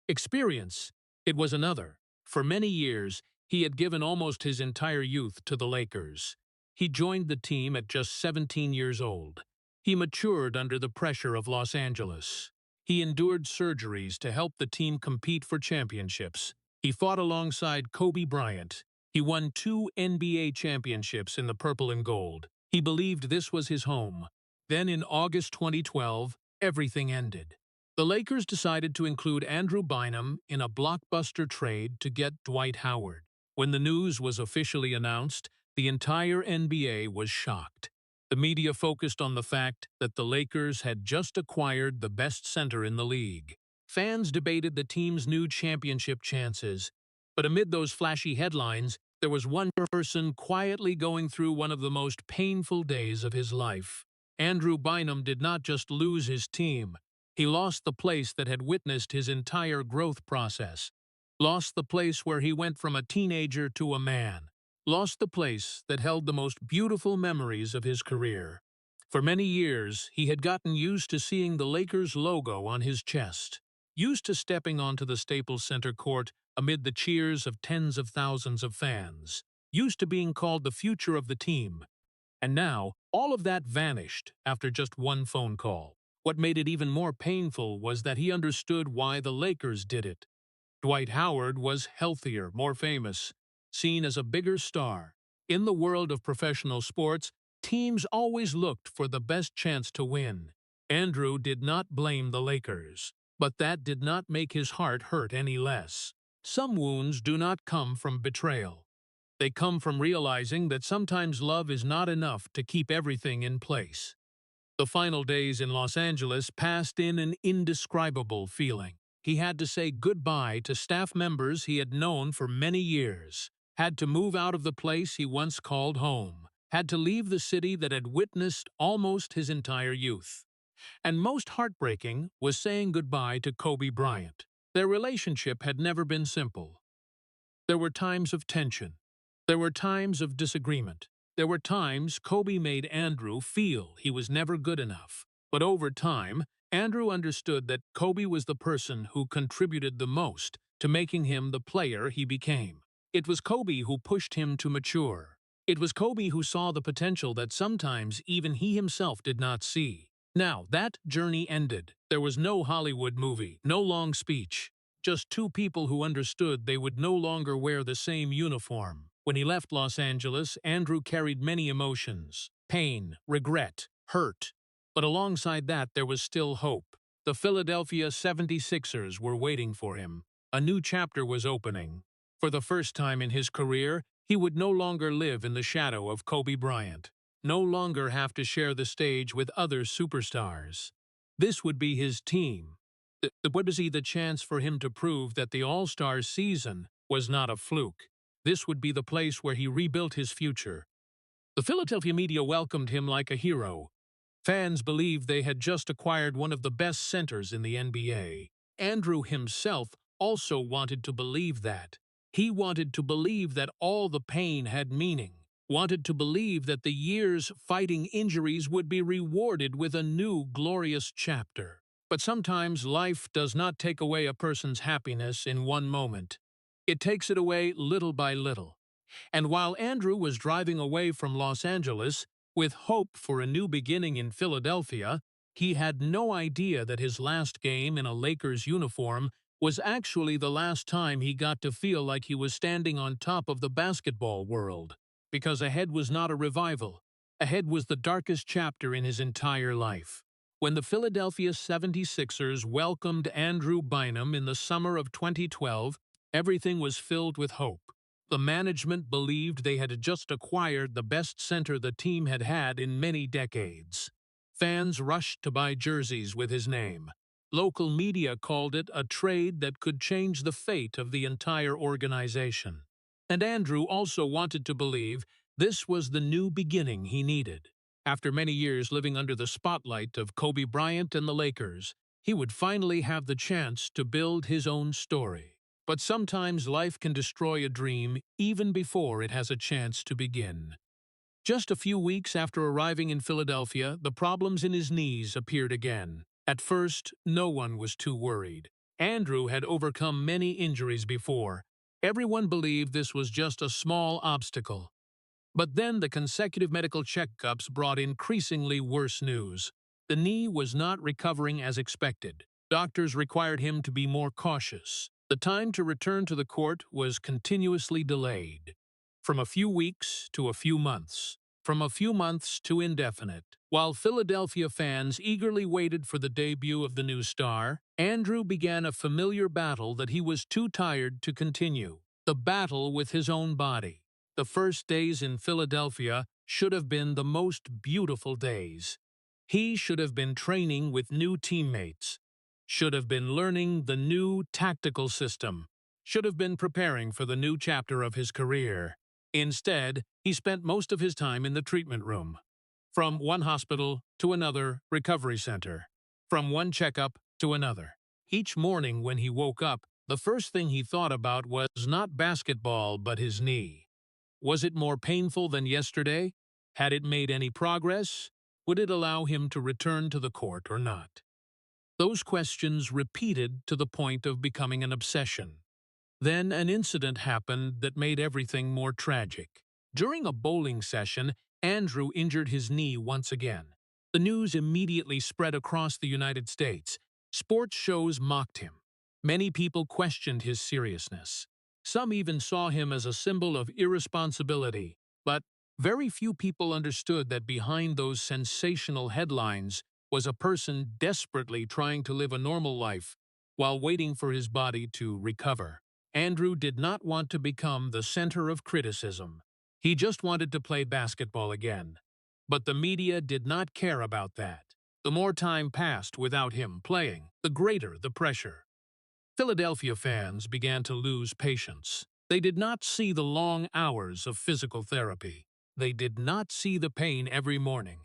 Experience, it was another. For many years, he had given almost his entire youth to the Lakers. He joined the team at just 17 years old. He matured under the pressure of Los Angeles. He endured surgeries to help the team compete for championships. He fought alongside Kobe Bryant. He won 2 NBA championships in the purple and gold. He believed this was his home. Then in August 2012, everything ended. The Lakers decided to include Andrew Bynum in a blockbuster trade to get Dwight Howard. When the news was officially announced, the entire NBA was shocked. The media focused on the fact that the Lakers had just acquired the best center in the league. Fans debated the team's new championship chances. But amid those flashy headlines, there was one person quietly going through one of the most painful days of his life. Andrew Bynum did not just lose his team. He lost the place that had witnessed his entire growth process. Lost the place where he went from a teenager to a man. Lost the place that held the most beautiful memories of his career. For many years, he had gotten used to seeing the Lakers logo on his chest. Used to stepping onto the Staples Center court amid the cheers of tens of thousands of fans. Used to being called the future of the team. And now, all of that vanished after just one phone call. What made it even more painful was that he understood why the Lakers did it. Dwight Howard was healthier, more famous, seen as a bigger star. In the world of professional sports, teams always looked for the best chance to win. Andrew did not blame the Lakers, but that did not make his heart hurt any less. Some wounds do not come from betrayal. They come from realizing that sometimes love is not enough to keep everything in place. The final days in Los Angeles passed in an indescribable feeling. He had to say goodbye to staff members he had known for many years, had to move out of the place he once called home, had to leave the city that had witnessed almost his entire youth. And most heartbreaking was saying goodbye to Kobe Bryant. Their relationship had never been simple. There were times of tension. There were times of disagreement. There were times Kobe made Andrew feel he was never good enough. But over time, Andrew understood that Kobe was the person who contributed the most to making him the player he became. It was Kobe who pushed him to mature. It was Kobe who saw the potential that sometimes even he himself did not see. Now, that journey ended. There was no Hollywood movie, no long speech. Just two people who understood they would no longer wear the same uniform. When he left Los Angeles, Andrew carried many emotions: pain, regret, hurt. But alongside that, there was still hope. The Philadelphia 76ers were waiting for him. A new chapter was opening. For the first time in his career, he would no longer live in the shadow of Kobe Bryant, no longer have to share the stage with other superstars. This would be his team. Would be the chance for him to prove that the All-Star season was not a fluke. This would be the place where he rebuilt his future. The Philadelphia media welcomed him like a hero. Fans believed they had just acquired one of the best centers in the NBA. Andrew himself also wanted to believe that. He wanted to believe that all the pain had meaning, wanted to believe that the years fighting injuries would be rewarded with a new glorious chapter. But sometimes life does not take away a person's happiness in one moment. It takes it away little by little. And while Andrew was driving away from Los Angeles, with hope for a new beginning in Philadelphia, he had no idea that his last game in a Lakers uniform was actually the last time he got to feel like he was standing on top of the basketball world. Because ahead was not a revival. Ahead was the darkest chapter in his entire life. When the Philadelphia 76ers welcomed Andrew Bynum in the summer of 2012, everything was filled with hope. The management believed they had just acquired the best center the team had had in many decades. Fans rushed to buy jerseys with his name. Local media called it a trade that could change the fate of the entire organization. And Andrew also wanted to believe this was the new beginning he needed. After many years living under the spotlight of Kobe Bryant and the Lakers, he would finally have the chance to build his own story. But sometimes life can destroy a dream even before it has a chance to begin. Just a few weeks after arriving in Philadelphia, the problems in his knees appeared again. At first, no one was too worried. Andrew had overcome many injuries before. Everyone believed this was just a small obstacle. But then the consecutive medical checkups brought increasingly worse news. The knee was not recovering as expected. Doctors required him to be more cautious. The time to return to the court was continuously delayed. From a few weeks to a few months. From a few months to indefinite. While Philadelphia fans eagerly waited for the debut of the new star, Andrew began a familiar battle that he was too tired to continue. The battle with his own body. The first days in Philadelphia should have been the most beautiful days. He should have been training with new teammates, should have been learning the new tactical system, should have been preparing for the new chapter of his career. Instead, he spent most of his time in the treatment room. From one hospital to another recovery center. From one checkup to another. Each morning when he woke up, the first thing he thought about was not basketball but his knee. Was it more painful than yesterday? Had it made any progress? Would it allow him to return to the court or not? Those questions repeated to the point of becoming an obsession. Then an incident happened that made everything more tragic. During a bowling session, Andrew injured his knee once again. The news immediately spread across the United States. Sports shows mocked him. Many people questioned his seriousness. Some even saw him as a symbol of irresponsibility, but very few people understood that behind those sensational headlines was a person desperately trying to live a normal life while waiting for his body to recover. Andrew did not want to become the center of criticism. He just wanted to play basketball again. But the media did not care about that. The more time passed without him playing, the greater the pressure. Philadelphia fans began to lose patience. They did not see the long hours of physical therapy. They did not see the pain every morning.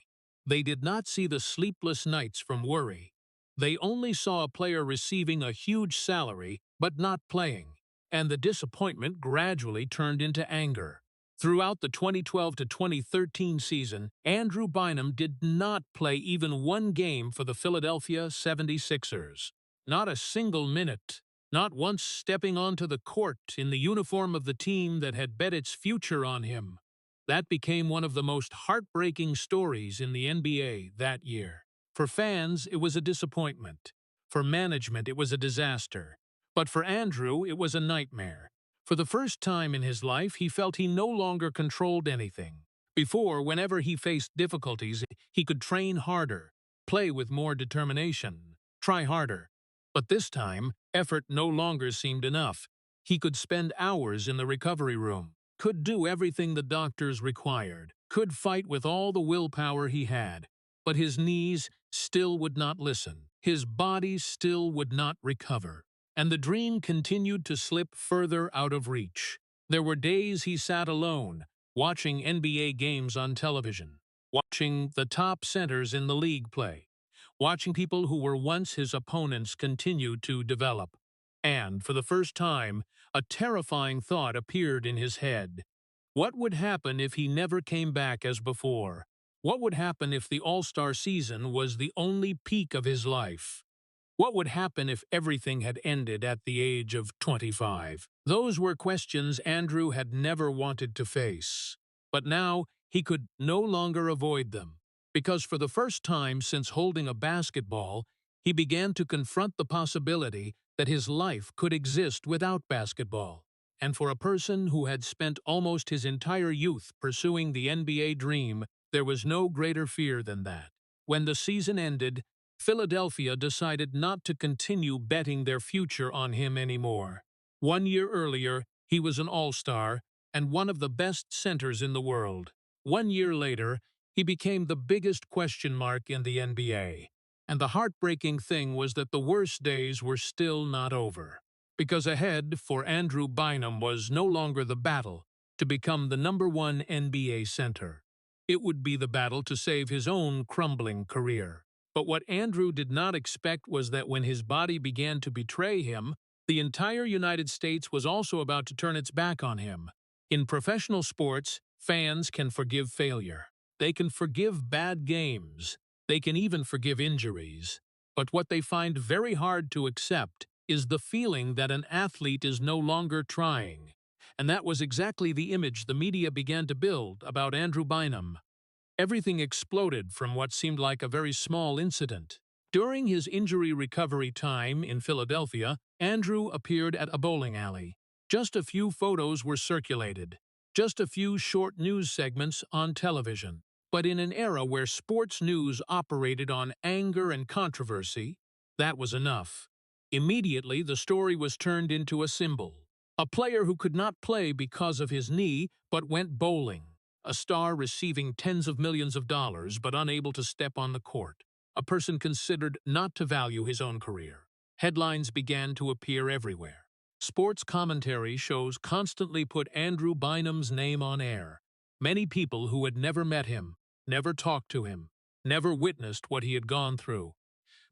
They did not see the sleepless nights from worry. They only saw a player receiving a huge salary but not playing, and the disappointment gradually turned into anger. Throughout the 2012 to 2013 season, Andrew Bynum did not play even one game for the Philadelphia 76ers. Not a single minute. Not once stepping onto the court in the uniform of the team that had bet its future on him. That became one of the most heartbreaking stories in the NBA that year. For fans, it was a disappointment. For management, it was a disaster. But for Andrew, it was a nightmare. For the first time in his life, he felt he no longer controlled anything. Before, whenever he faced difficulties, he could train harder, play with more determination, try harder. But this time, effort no longer seemed enough. He could spend hours in the recovery room, could do everything the doctors required, could fight with all the willpower he had. But his knees still would not listen. His body still would not recover. And the dream continued to slip further out of reach. There were days he sat alone, watching NBA games on television, watching the top centers in the league play, watching people who were once his opponents continue to develop. And, for the first time, a terrifying thought appeared in his head. What would happen if he never came back as before? What would happen if the All-Star season was the only peak of his life? What would happen if everything had ended at the age of 25? Those were questions Andrew had never wanted to face. But now he could no longer avoid them, because for the first time since holding a basketball, he began to confront the possibility that his life could exist without basketball. And for a person who had spent almost his entire youth pursuing the NBA dream, there was no greater fear than that. When the season ended, Philadelphia decided not to continue betting their future on him anymore. 1 year earlier, he was an all-star and one of the best centers in the world. 1 year later, he became the biggest question mark in the NBA. And the heartbreaking thing was that the worst days were still not over. Because ahead for Andrew Bynum was no longer the battle to become the #1 NBA center. It would be the battle to save his own crumbling career. But what Andrew did not expect was that when his body began to betray him, the entire United States was also about to turn its back on him. In professional sports, fans can forgive failure. They can forgive bad games. They can even forgive injuries. But what they find very hard to accept is the feeling that an athlete is no longer trying. And that was exactly the image the media began to build about Andrew Bynum. Everything exploded from what seemed like a very small incident. During his injury recovery time in Philadelphia, Andrew appeared at a bowling alley. Just a few photos were circulated. Just a few short news segments on television. But in an era where sports news operated on anger and controversy, that was enough. Immediately, the story was turned into a symbol. A player who could not play because of his knee but went bowling. A star receiving tens of millions of dollars but unable to step on the court. A person considered not to value his own career. Headlines began to appear everywhere. Sports commentary shows constantly put Andrew Bynum's name on air. Many people who had never met him, never talked to him, never witnessed what he had gone through.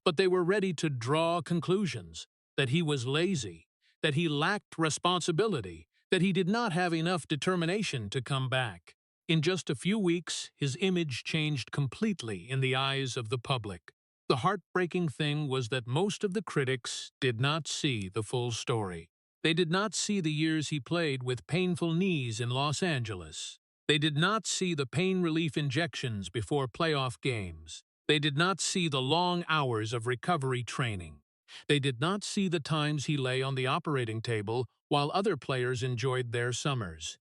But they were ready to draw conclusions, that he was lazy, that he lacked responsibility, that he did not have enough determination to come back. In just a few weeks, his image changed completely in the eyes of the public. The heartbreaking thing was that most of the critics did not see the full story. They did not see the years he played with painful knees in Los Angeles. They did not see the pain relief injections before playoff games. They did not see the long hours of recovery training. They did not see the times he lay on the operating table while other players enjoyed their summers.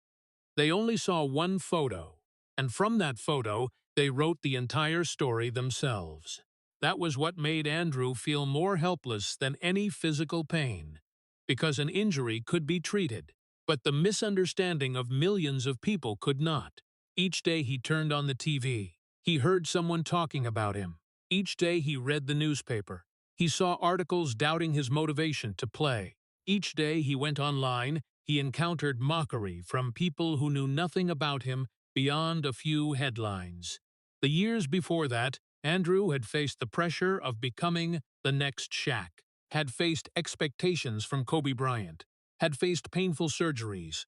They only saw one photo, and from that photo, they wrote the entire story themselves. That was what made Andrew feel more helpless than any physical pain, because an injury could be treated, but the misunderstanding of millions of people could not. Each day he turned on the TV, he heard someone talking about him. Each day he read the newspaper. He saw articles doubting his motivation to play. Each day he went online, he encountered mockery from people who knew nothing about him beyond a few headlines. The years before that, Andrew had faced the pressure of becoming the next Shaq, had faced expectations from Kobe Bryant, had faced painful surgeries.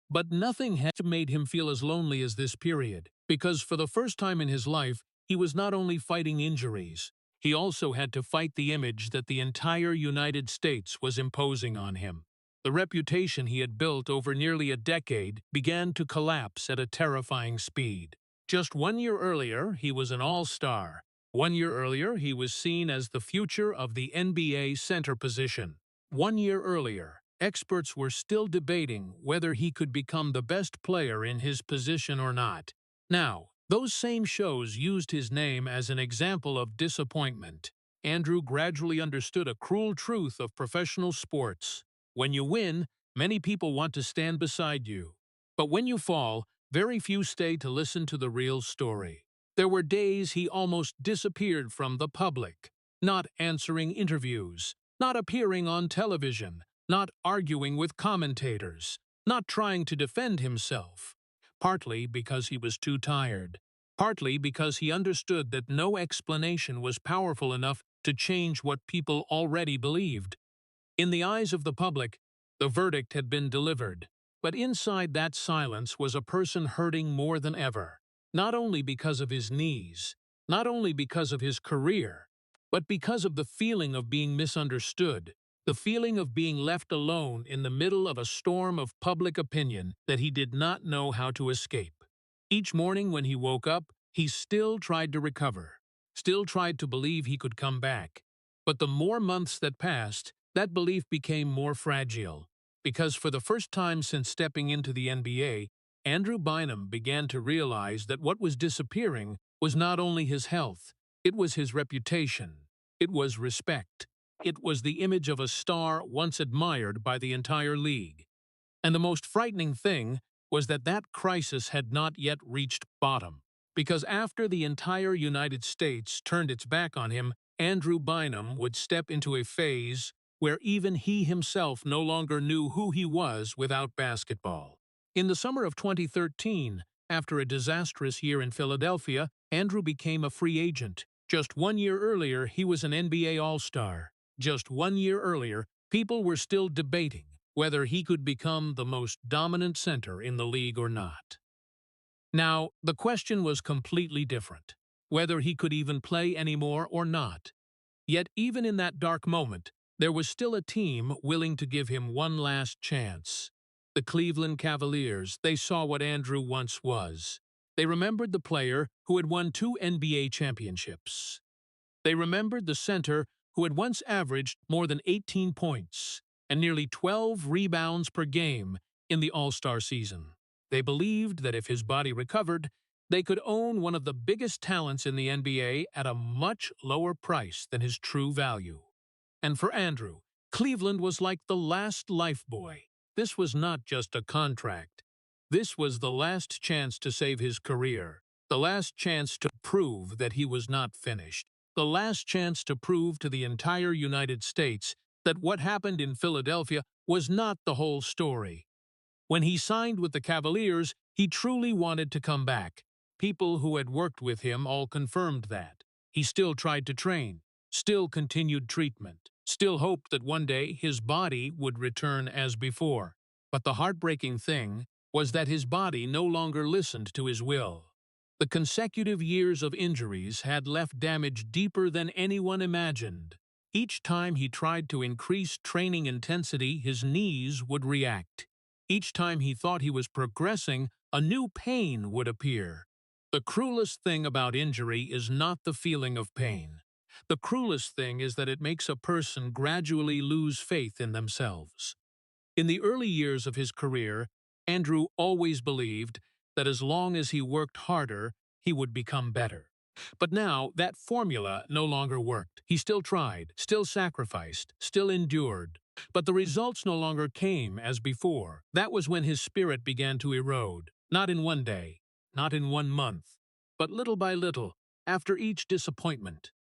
But nothing had made him feel as lonely as this period, because for the first time in his life, he was not only fighting injuries, he also had to fight the image that the entire United States was imposing on him. The reputation he had built over nearly a decade began to collapse at a terrifying speed. Just 1 year earlier, he was an all-star. 1 year earlier, he was seen as the future of the NBA center position. 1 year earlier, experts were still debating whether he could become the best player in his position or not. Now, those same shows used his name as an example of disappointment. Andrew gradually understood a cruel truth of professional sports. When you win, many people want to stand beside you. But when you fall, very few stay to listen to the real story. There were days he almost disappeared from the public, not answering interviews, not appearing on television, not arguing with commentators, not trying to defend himself, partly because he was too tired, partly because he understood that no explanation was powerful enough to change what people already believed. In the eyes of the public, the verdict had been delivered, but inside that silence was a person hurting more than ever, not only because of his knees, not only because of his career, but because of the feeling of being misunderstood, the feeling of being left alone in the middle of a storm of public opinion that he did not know how to escape. Each morning when he woke up, he still tried to recover, still tried to believe he could come back. But the more months that passed, that belief became more fragile, because for the first time since stepping into the NBA, Andrew Bynum began to realize that what was disappearing was not only his health, it was his reputation, it was respect, it was the image of a star once admired by the entire league. And the most frightening thing was that that crisis had not yet reached bottom, because after the entire United States turned its back on him, Andrew Bynum would step into a phase where even he himself no longer knew who he was without basketball. In the summer of 2013, after a disastrous year in Philadelphia, Andrew became a free agent. Just 1 year earlier, he was an NBA All-Star. Just 1 year earlier, people were still debating whether he could become the most dominant center in the league or not. Now, the question was completely different, whether he could even play anymore or not. Yet even in that dark moment, there was still a team willing to give him one last chance. The Cleveland Cavaliers, they saw what Andrew once was. They remembered the player who had won 2 NBA championships. They remembered the center who had once averaged more than 18 points and nearly 12 rebounds per game in the All-Star season. They believed that if his body recovered, they could own one of the biggest talents in the NBA at a much lower price than his true value. And for Andrew, Cleveland was like the last lifebuoy. This was not just a contract. This was the last chance to save his career, the last chance to prove that he was not finished, the last chance to prove to the entire United States that what happened in Philadelphia was not the whole story. When he signed with the Cavaliers, he truly wanted to come back. People who had worked with him all confirmed that. He still tried to train, still continued treatment, still hoped that one day his body would return as before. But the heartbreaking thing was that his body no longer listened to his will. The consecutive years of injuries had left damage deeper than anyone imagined. Each time he tried to increase training intensity, his knees would react. Each time he thought he was progressing, a new pain would appear. The cruelest thing about injury is not the feeling of pain. The cruelest thing is that it makes a person gradually lose faith in themselves. In the early years of his career, Andrew always believed that as long as he worked harder, he would become better. But now, that formula no longer worked. He still tried, still sacrificed, still endured. But the results no longer came as before. That was when his spirit began to erode, not in one day, not in 1 month, but little by little, after each disappointment,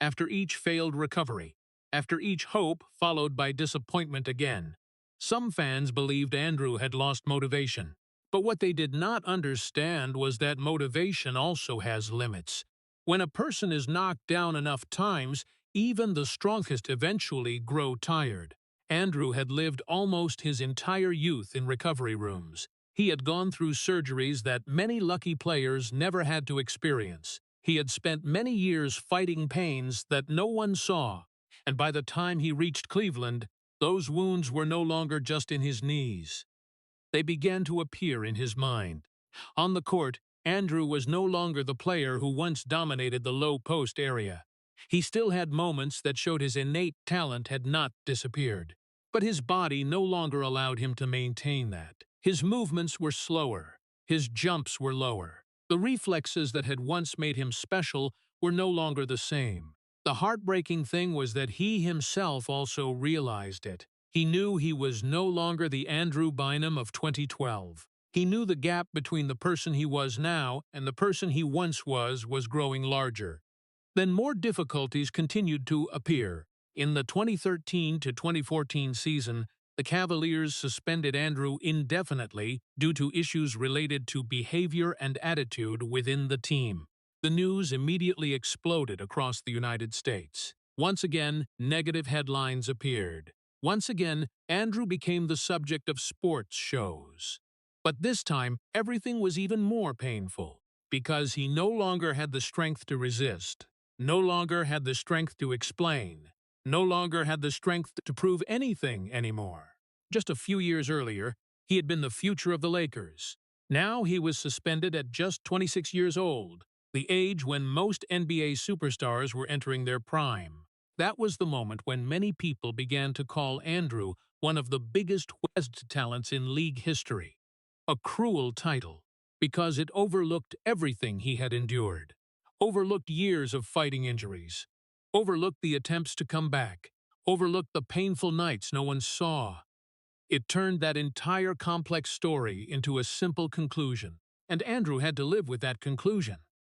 after each failed recovery, after each hope followed by disappointment again. Some fans believed Andrew had lost motivation, but what they did not understand was that motivation also has limits. When a person is knocked down enough times, even the strongest eventually grow tired. Andrew had lived almost his entire youth in recovery rooms. He had gone through surgeries that many lucky players never had to experience. He had spent many years fighting pains that no one saw, and by the time he reached Cleveland, those wounds were no longer just in his knees. They began to appear in his mind. On the court, Andrew was no longer the player who once dominated the low post area. He still had moments that showed his innate talent had not disappeared. But his body no longer allowed him to maintain that. His movements were slower. His jumps were lower. The reflexes that had once made him special were no longer the same. The heartbreaking thing was that he himself also realized it. He knew he was no longer the Andrew Bynum of 2012. He knew the gap between the person he was now and the person he once was growing larger. Then more difficulties continued to appear. In the 2013 to 2014 season, the Cavaliers suspended Andrew indefinitely due to issues related to behavior and attitude within the team. The news immediately exploded across the United States. Once again, negative headlines appeared. Once again, Andrew became the subject of sports shows. But this time, everything was even more painful, because he no longer had the strength to resist, no longer had the strength to explain, no longer had the strength to prove anything anymore. Just a few years earlier, he had been the future of the Lakers. Now he was suspended at just 26 years old, the age when most NBA superstars were entering their prime. That was the moment when many people began to call Andrew one of the biggest West talents in league history. A cruel title, because it overlooked everything he had endured, overlooked years of fighting injuries, overlooked the attempts to come back, overlooked the painful nights no one saw. It turned that entire complex story into a simple conclusion, and Andrew had to live with that conclusion.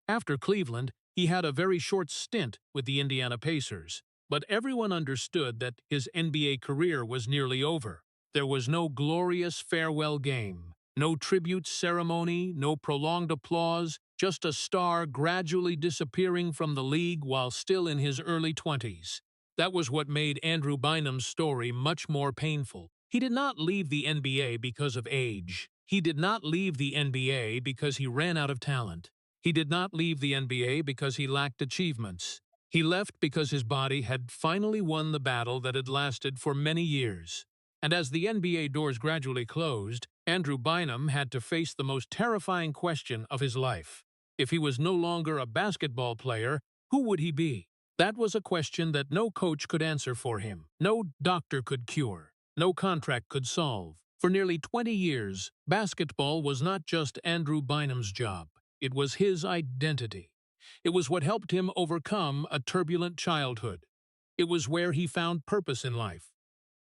After Cleveland, he had a very short stint with the Indiana Pacers, but everyone understood that his NBA career was nearly over. There was no glorious farewell game, no tribute ceremony, no prolonged applause, just a star gradually disappearing from the league while still in his early 20s. That was what made Andrew Bynum's story much more painful. He did not leave the NBA because of age. He did not leave the NBA because he ran out of talent. He did not leave the NBA because he lacked achievements. He left because his body had finally won the battle that had lasted for many years. And as the NBA doors gradually closed, Andrew Bynum had to face the most terrifying question of his life. If he was no longer a basketball player, who would he be? That was a question that no coach could answer for him, no doctor could cure, no contract could solve. For nearly 20 years, basketball was not just Andrew Bynum's job. It was his identity. It was what helped him overcome a turbulent childhood. It was where he found purpose in life.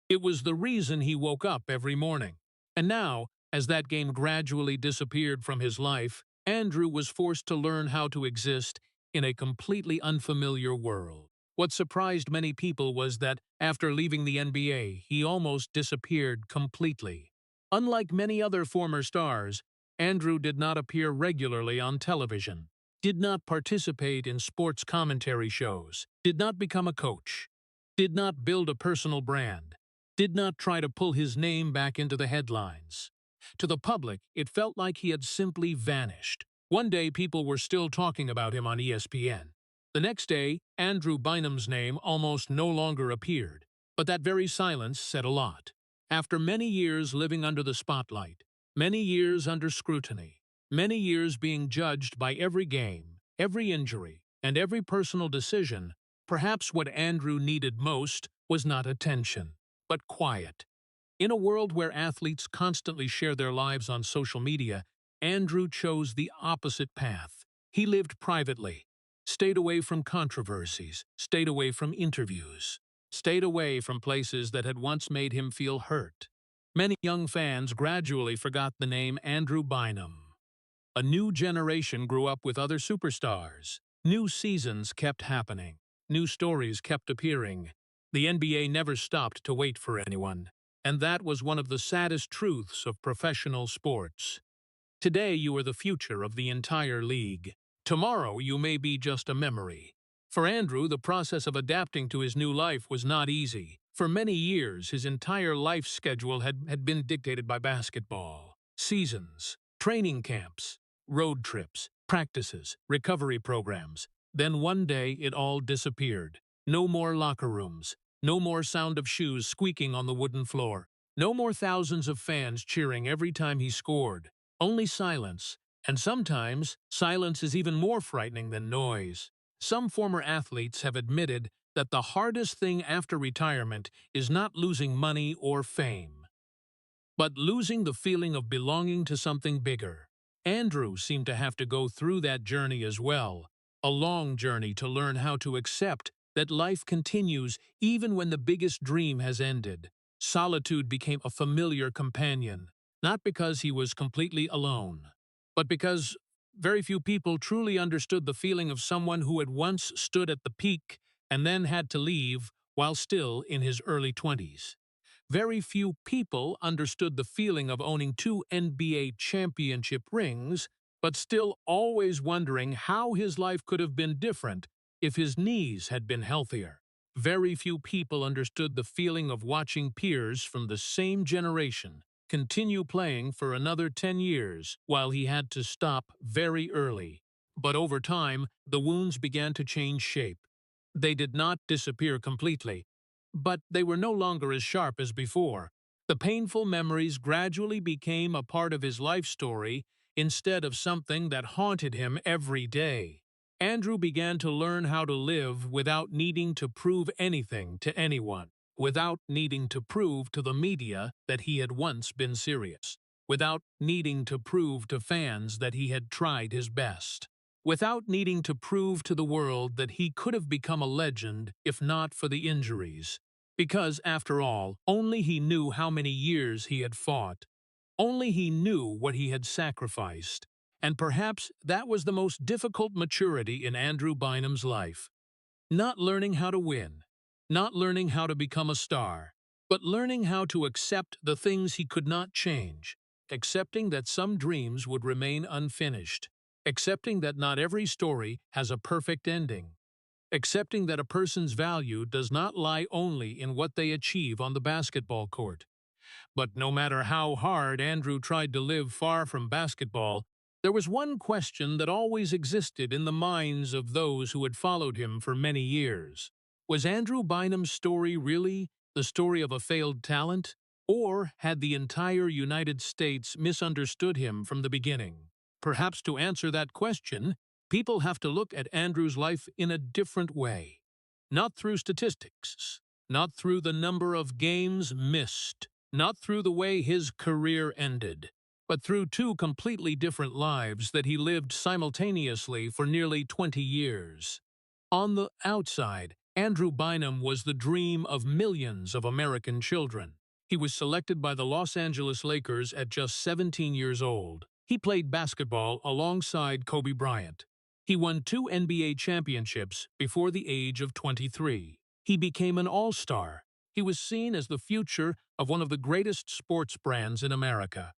It was the reason he woke up every morning. And now, as that game gradually disappeared from his life, Andrew was forced to learn how to exist in a completely unfamiliar world. What surprised many people was that, after leaving the NBA, he almost disappeared completely. Unlike many other former stars, Andrew did not appear regularly on television, did not participate in sports commentary shows, did not become a coach, did not build a personal brand, did not try to pull his name back into the headlines. To the public, it felt like he had simply vanished. One day, people were still talking about him on ESPN. The next day, Andrew Bynum's name almost no longer appeared. But that very silence said a lot. After many years living under the spotlight, many years under scrutiny, many years being judged by every game, every injury, and every personal decision, perhaps what Andrew needed most was not attention, but quiet. In a world where athletes constantly share their lives on social media, Andrew chose the opposite path. He lived privately, stayed away from controversies, stayed away from interviews, stayed away from places that had once made him feel hurt. Many young fans gradually forgot the name Andrew Bynum. A new generation grew up with other superstars. New seasons kept happening. new stories kept appearing. The NBA never stopped to wait for anyone, and that was one of the saddest truths of professional sports. Today you are the future of the entire league. Tomorrow you may be just a memory. For Andrew, the process of adapting to his new life was not easy. For many years, his entire life schedule had been dictated by basketball. Seasons, training camps, road trips, practices, recovery programs. Then one day it all disappeared. No more locker rooms. No more sound of shoes squeaking on the wooden floor. No more thousands of fans cheering every time he scored. Only silence, and sometimes silence is even more frightening than noise. Some former athletes have admitted that the hardest thing after retirement is not losing money or fame, but losing the feeling of belonging to something bigger. Andrew seemed to have to go through that journey as well, a long journey to learn how to accept that life continues even when the biggest dream has ended. Solitude became a familiar companion, not because he was completely alone, but because very few people truly understood the feeling of someone who had once stood at the peak and then had to leave while still in his early 20s. Very few people understood the feeling of owning two NBA championship rings, but still always wondering how his life could have been different if his knees had been healthier. Very few people understood the feeling of watching peers from the same generation continue playing for another 10 years while he had to stop very early. But over time, the wounds began to change shape. They did not disappear completely, but they were no longer as sharp as before. The painful memories gradually became a part of his life story instead of something that haunted him every day. Andrew began to learn how to live without needing to prove anything to anyone, without needing to prove to the media that he had once been serious, without needing to prove to fans that he had tried his best, without needing to prove to the world that he could have become a legend if not for the injuries. Because, after all, only he knew how many years he had fought. Only he knew what he had sacrificed. And perhaps that was the most difficult maturity in Andrew Bynum's life. Not learning how to win, not learning how to become a star, but learning how to accept the things he could not change, accepting that some dreams would remain unfinished, accepting that not every story has a perfect ending, accepting that a person's value does not lie only in what they achieve on the basketball court. But no matter how hard Andrew tried to live far from basketball, there was one question that always existed in the minds of those who had followed him for many years. Was Andrew Bynum's story really the story of a failed talent? Or had the entire United States misunderstood him from the beginning? Perhaps to answer that question, people have to look at Andrew's life in a different way. Not through statistics, not through the number of games missed, not through the way his career ended, but through two completely different lives that he lived simultaneously for nearly 20 years. On the outside, Andrew Bynum was the dream of millions of American children. He was selected by the Los Angeles Lakers at just 17 years old. He played basketball alongside Kobe Bryant. He won 2 NBA championships before the age of 23. He became an all-star. He was seen as the future of one of the greatest sports brands in America.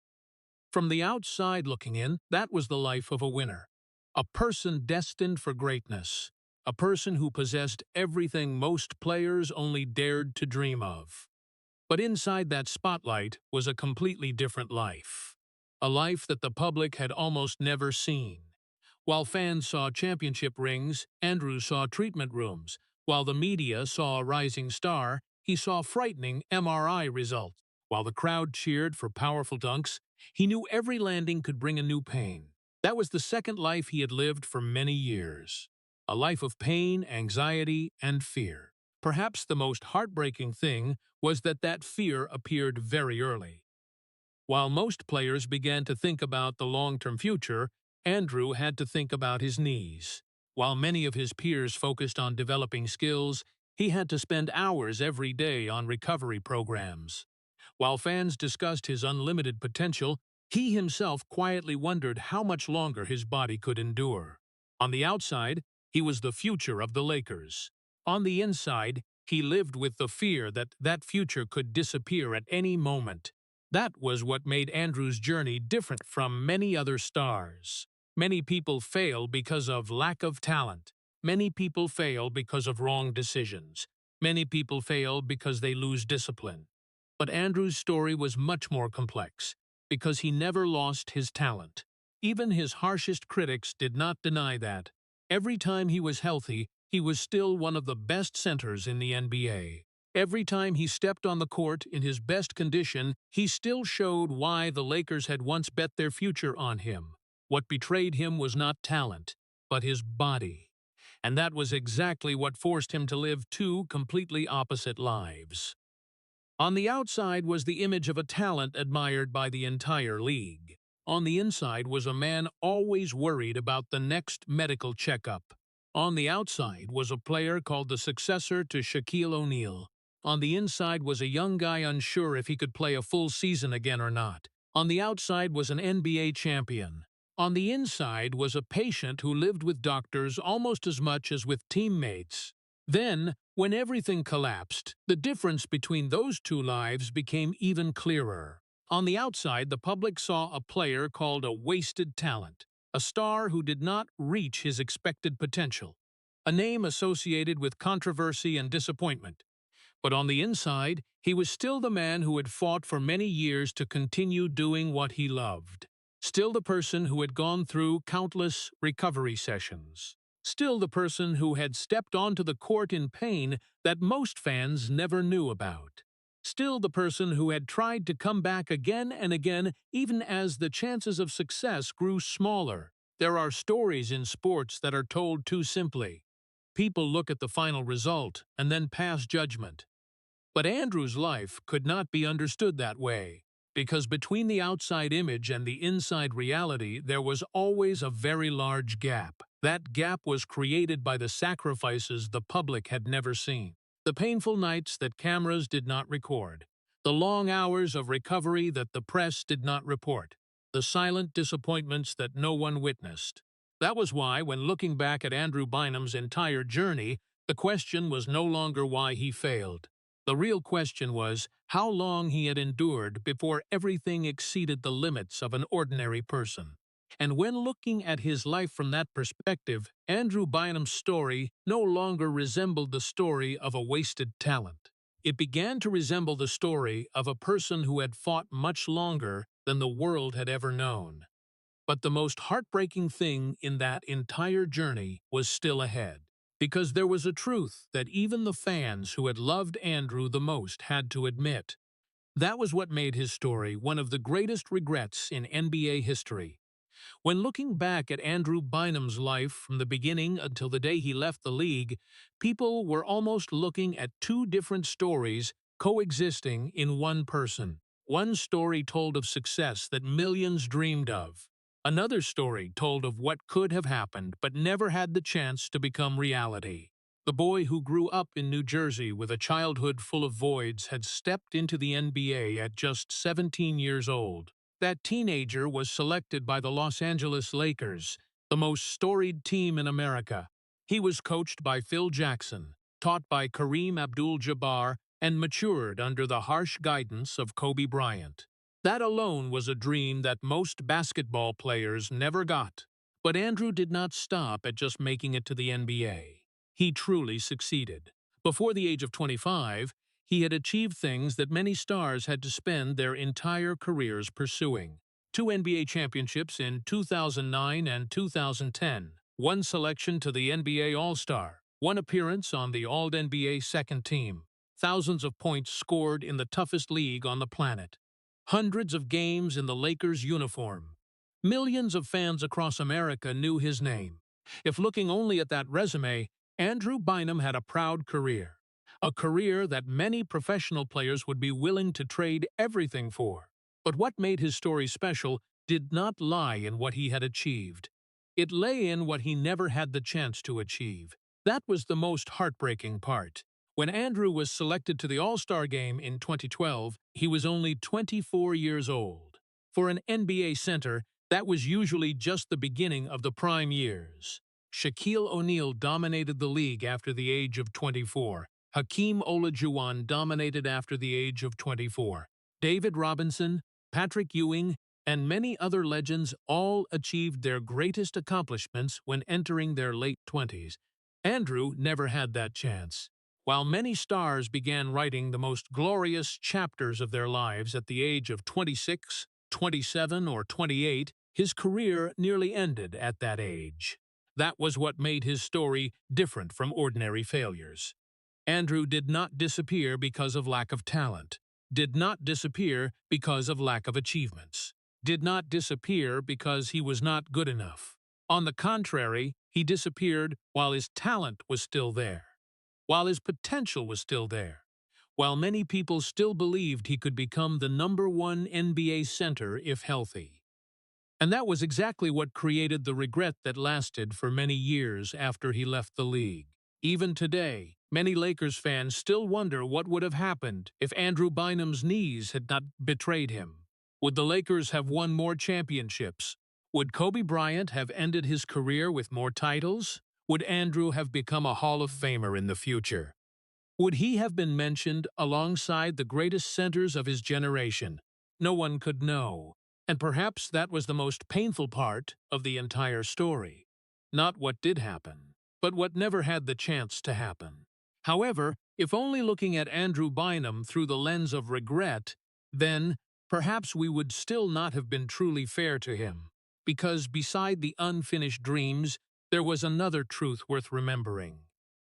From the outside looking in, that was the life of a winner. A person destined for greatness. A person who possessed everything most players only dared to dream of. But inside that spotlight was a completely different life. A life that the public had almost never seen. While fans saw championship rings, Andrew saw treatment rooms. While the media saw a rising star, he saw frightening MRI results. While the crowd cheered for powerful dunks, he knew every landing could bring a new pain. That was the second life he had lived for many years. A life of pain, anxiety, and fear. Perhaps the most heartbreaking thing was that fear appeared very early. While most players began to think about the long-term future, Andrew had to think about his knees. While many of his peers focused on developing skills, he had to spend hours every day on recovery programs. While fans discussed his unlimited potential, he himself quietly wondered how much longer his body could endure. On the outside, he was the future of the Lakers. On the inside, he lived with the fear that that future could disappear at any moment. That was what made Andrew's journey different from many other stars. Many people fail because of lack of talent. Many people fail because of wrong decisions. Many people fail because they lose discipline. But Andrew's story was much more complex, because he never lost his talent. Even his harshest critics did not deny that. Every time he was healthy, he was still one of the best centers in the NBA. Every time he stepped on the court in his best condition, he still showed why the Lakers had once bet their future on him. What betrayed him was not talent, but his body. And that was exactly what forced him to live two completely opposite lives. On the outside was the image of a talent admired by the entire league. On the inside was a man always worried about the next medical checkup. On the outside was a player called the successor to Shaquille O'Neal. On the inside was a young guy unsure if he could play a full season again or not. On the outside was an NBA champion. On the inside was a patient who lived with doctors almost as much as with teammates. Then, when everything collapsed, the difference between those two lives became even clearer. On the outside, the public saw a player called a wasted talent, a star who did not reach his expected potential, a name associated with controversy and disappointment. But on the inside, he was still the man who had fought for many years to continue doing what he loved. Still the person who had gone through countless recovery sessions. Still the person who had stepped onto the court in pain that most fans never knew about. Still the person who had tried to come back again and again, even as the chances of success grew smaller. There are stories in sports that are told too simply. People look at the final result and then pass judgment. But Andrew's life could not be understood that way, because between the outside image and the inside reality there was always a very large gap. That gap was created by the sacrifices the public had never seen, the painful nights that cameras did not record, the long hours of recovery that the press did not report, the silent disappointments that no one witnessed. That was why, when looking back at Andrew Bynum's entire journey, the question was no longer why he failed. The real question was how long he had endured before everything exceeded the limits of an ordinary person. And when looking at his life from that perspective, Andrew Bynum's story no longer resembled the story of a wasted talent. It began to resemble the story of a person who had fought much longer than the world had ever known. But the most heartbreaking thing in that entire journey was still ahead. Because there was a truth that even the fans who had loved Andrew the most had to admit. That was what made his story one of the greatest regrets in NBA history. When looking back at Andrew Bynum's life from the beginning until the day he left the league, people were almost looking at two different stories coexisting in one person. One story told of success that millions dreamed of. Another story told of what could have happened but never had the chance to become reality. The boy who grew up in New Jersey with a childhood full of voids had stepped into the NBA at just 17 years old. That teenager was selected by the Los Angeles Lakers, the most storied team in America. He was coached by Phil Jackson, taught by Kareem Abdul-Jabbar, and matured under the harsh guidance of Kobe Bryant. That alone was a dream that most basketball players never got. But Andrew did not stop at just making it to the NBA. He truly succeeded. Before the age of 25, he had achieved things that many stars had to spend their entire careers pursuing. 2 NBA championships in 2009 and 2010, 1 selection to the NBA All-Star, 1 appearance on the All-NBA second team, thousands of points scored in the toughest league on the planet, hundreds of games in the Lakers uniform. Millions of fans across America knew his name. If looking only at that resume, Andrew Bynum had a proud career. A career that many professional players would be willing to trade everything for. But what made his story special did not lie in what he had achieved. It lay in what he never had the chance to achieve. That was the most heartbreaking part. When Andrew was selected to the All-Star game in 2012, he was only 24 years old. For an NBA center, that was usually just the beginning of the prime years. Shaquille O'Neal dominated the league after the age of 24. Hakeem Olajuwon dominated after the age of 24. David Robinson, Patrick Ewing, and many other legends all achieved their greatest accomplishments when entering their late 20s. Andrew never had that chance. While many stars began writing the most glorious chapters of their lives at the age of 26, 27, or 28, his career nearly ended at that age. That was what made his story different from ordinary failures. Andrew did not disappear because of lack of talent, did not disappear because of lack of achievements, did not disappear because he was not good enough. On the contrary, he disappeared while his talent was still there, while his potential was still there, while many people still believed he could become the #1 NBA center if healthy. And that was exactly what created the regret that lasted for many years after he left the league. Even today, many Lakers fans still wonder what would have happened if Andrew Bynum's knees had not betrayed him. Would the Lakers have won more championships? Would Kobe Bryant have ended his career with more titles? Would Andrew have become a Hall of Famer in the future? Would he have been mentioned alongside the greatest centers of his generation? No one could know. And perhaps that was the most painful part of the entire story. Not what did happen, but what never had the chance to happen. However, if only looking at Andrew Bynum through the lens of regret, then perhaps we would still not have been truly fair to him. Because beside the unfinished dreams, there was another truth worth remembering.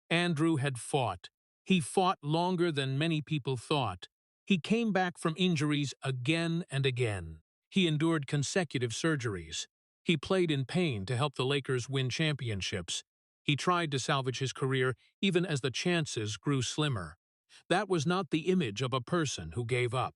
Andrew had fought. He fought longer than many people thought. He came back from injuries again and again. He endured consecutive surgeries. He played in pain to help the Lakers win championships. He tried to salvage his career even as the chances grew slimmer. That was not the image of a person who gave up.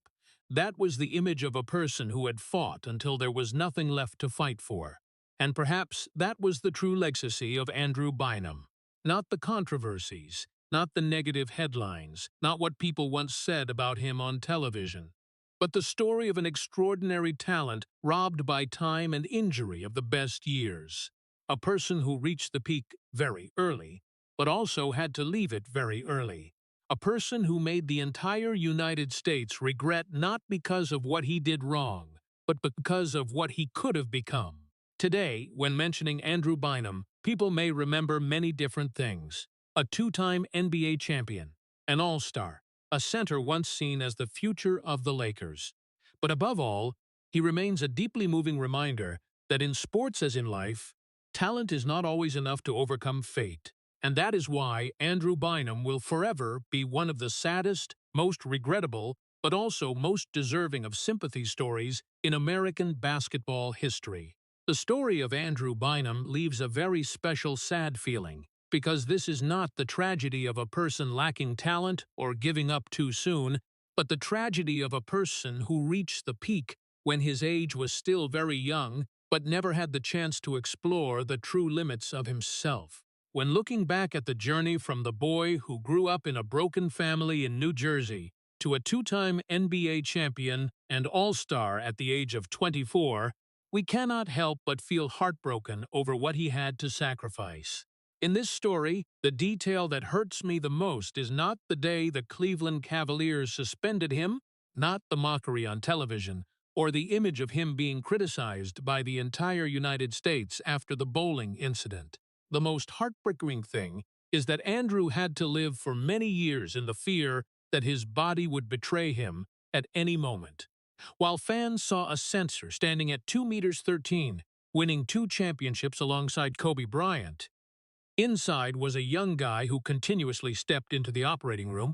That was the image of a person who had fought until there was nothing left to fight for. And perhaps that was the true legacy of Andrew Bynum. Not the controversies, not the negative headlines, not what people once said about him on television, but the story of an extraordinary talent robbed by time and injury of the best years. A person who reached the peak very early, but also had to leave it very early. A person who made the entire United States regret not because of what he did wrong, but because of what he could have become. Today, when mentioning Andrew Bynum, people may remember many different things. A two-time NBA champion, an all-star, a center once seen as the future of the Lakers. But above all, he remains a deeply moving reminder that in sports as in life, talent is not always enough to overcome fate. And that is why Andrew Bynum will forever be one of the saddest, most regrettable, but also most deserving of sympathy stories in American basketball history. The story of Andrew Bynum leaves a very special sad feeling, because this is not the tragedy of a person lacking talent or giving up too soon, but the tragedy of a person who reached the peak when his age was still very young, but never had the chance to explore the true limits of himself. When looking back at the journey from the boy who grew up in a broken family in New Jersey to a two-time NBA champion and all-star at the age of 24, we cannot help but feel heartbroken over what he had to sacrifice. In this story, the detail that hurts me the most is not the day the Cleveland Cavaliers suspended him, not the mockery on television, or the image of him being criticized by the entire United States after the bowling incident. The most heartbreaking thing is that Andrew had to live for many years in the fear that his body would betray him at any moment. While fans saw a center standing at 2 meters 13, winning 2 championships alongside Kobe Bryant, inside was a young guy who continuously stepped into the operating room,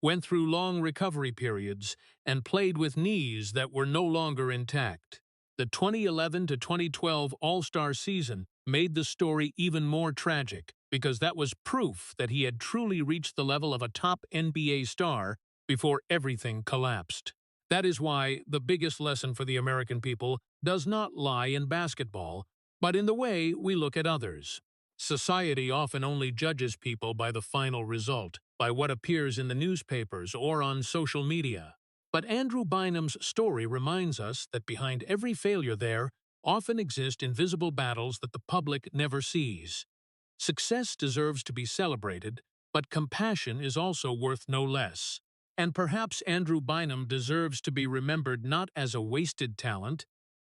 went through long recovery periods, and played with knees that were no longer intact. The 2011 to 2012 All-Star season made the story even more tragic because that was proof that he had truly reached the level of a top NBA star before everything collapsed. That is why the biggest lesson for the American people does not lie in basketball, but in the way we look at others. Society often only judges people by the final result, by what appears in the newspapers or on social media. But Andrew Bynum's story reminds us that behind every failure there often exist invisible battles that the public never sees. Success deserves to be celebrated, but compassion is also worth no less. And perhaps Andrew Bynum deserves to be remembered not as a wasted talent,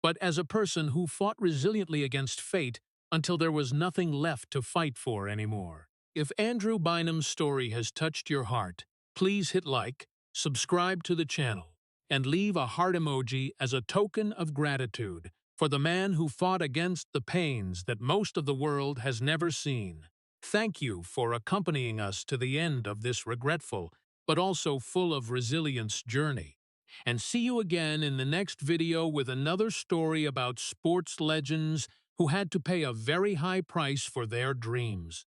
but as a person who fought resiliently against fate until there was nothing left to fight for anymore. If Andrew Bynum's story has touched your heart, please hit like, subscribe to the channel, and leave a heart emoji as a token of gratitude for the man who fought against the pains that most of the world has never seen. Thank you for accompanying us to the end of this regretful, but also full of resilience journey. And see you again in the next video with another story about sports legends who had to pay a very high price for their dreams.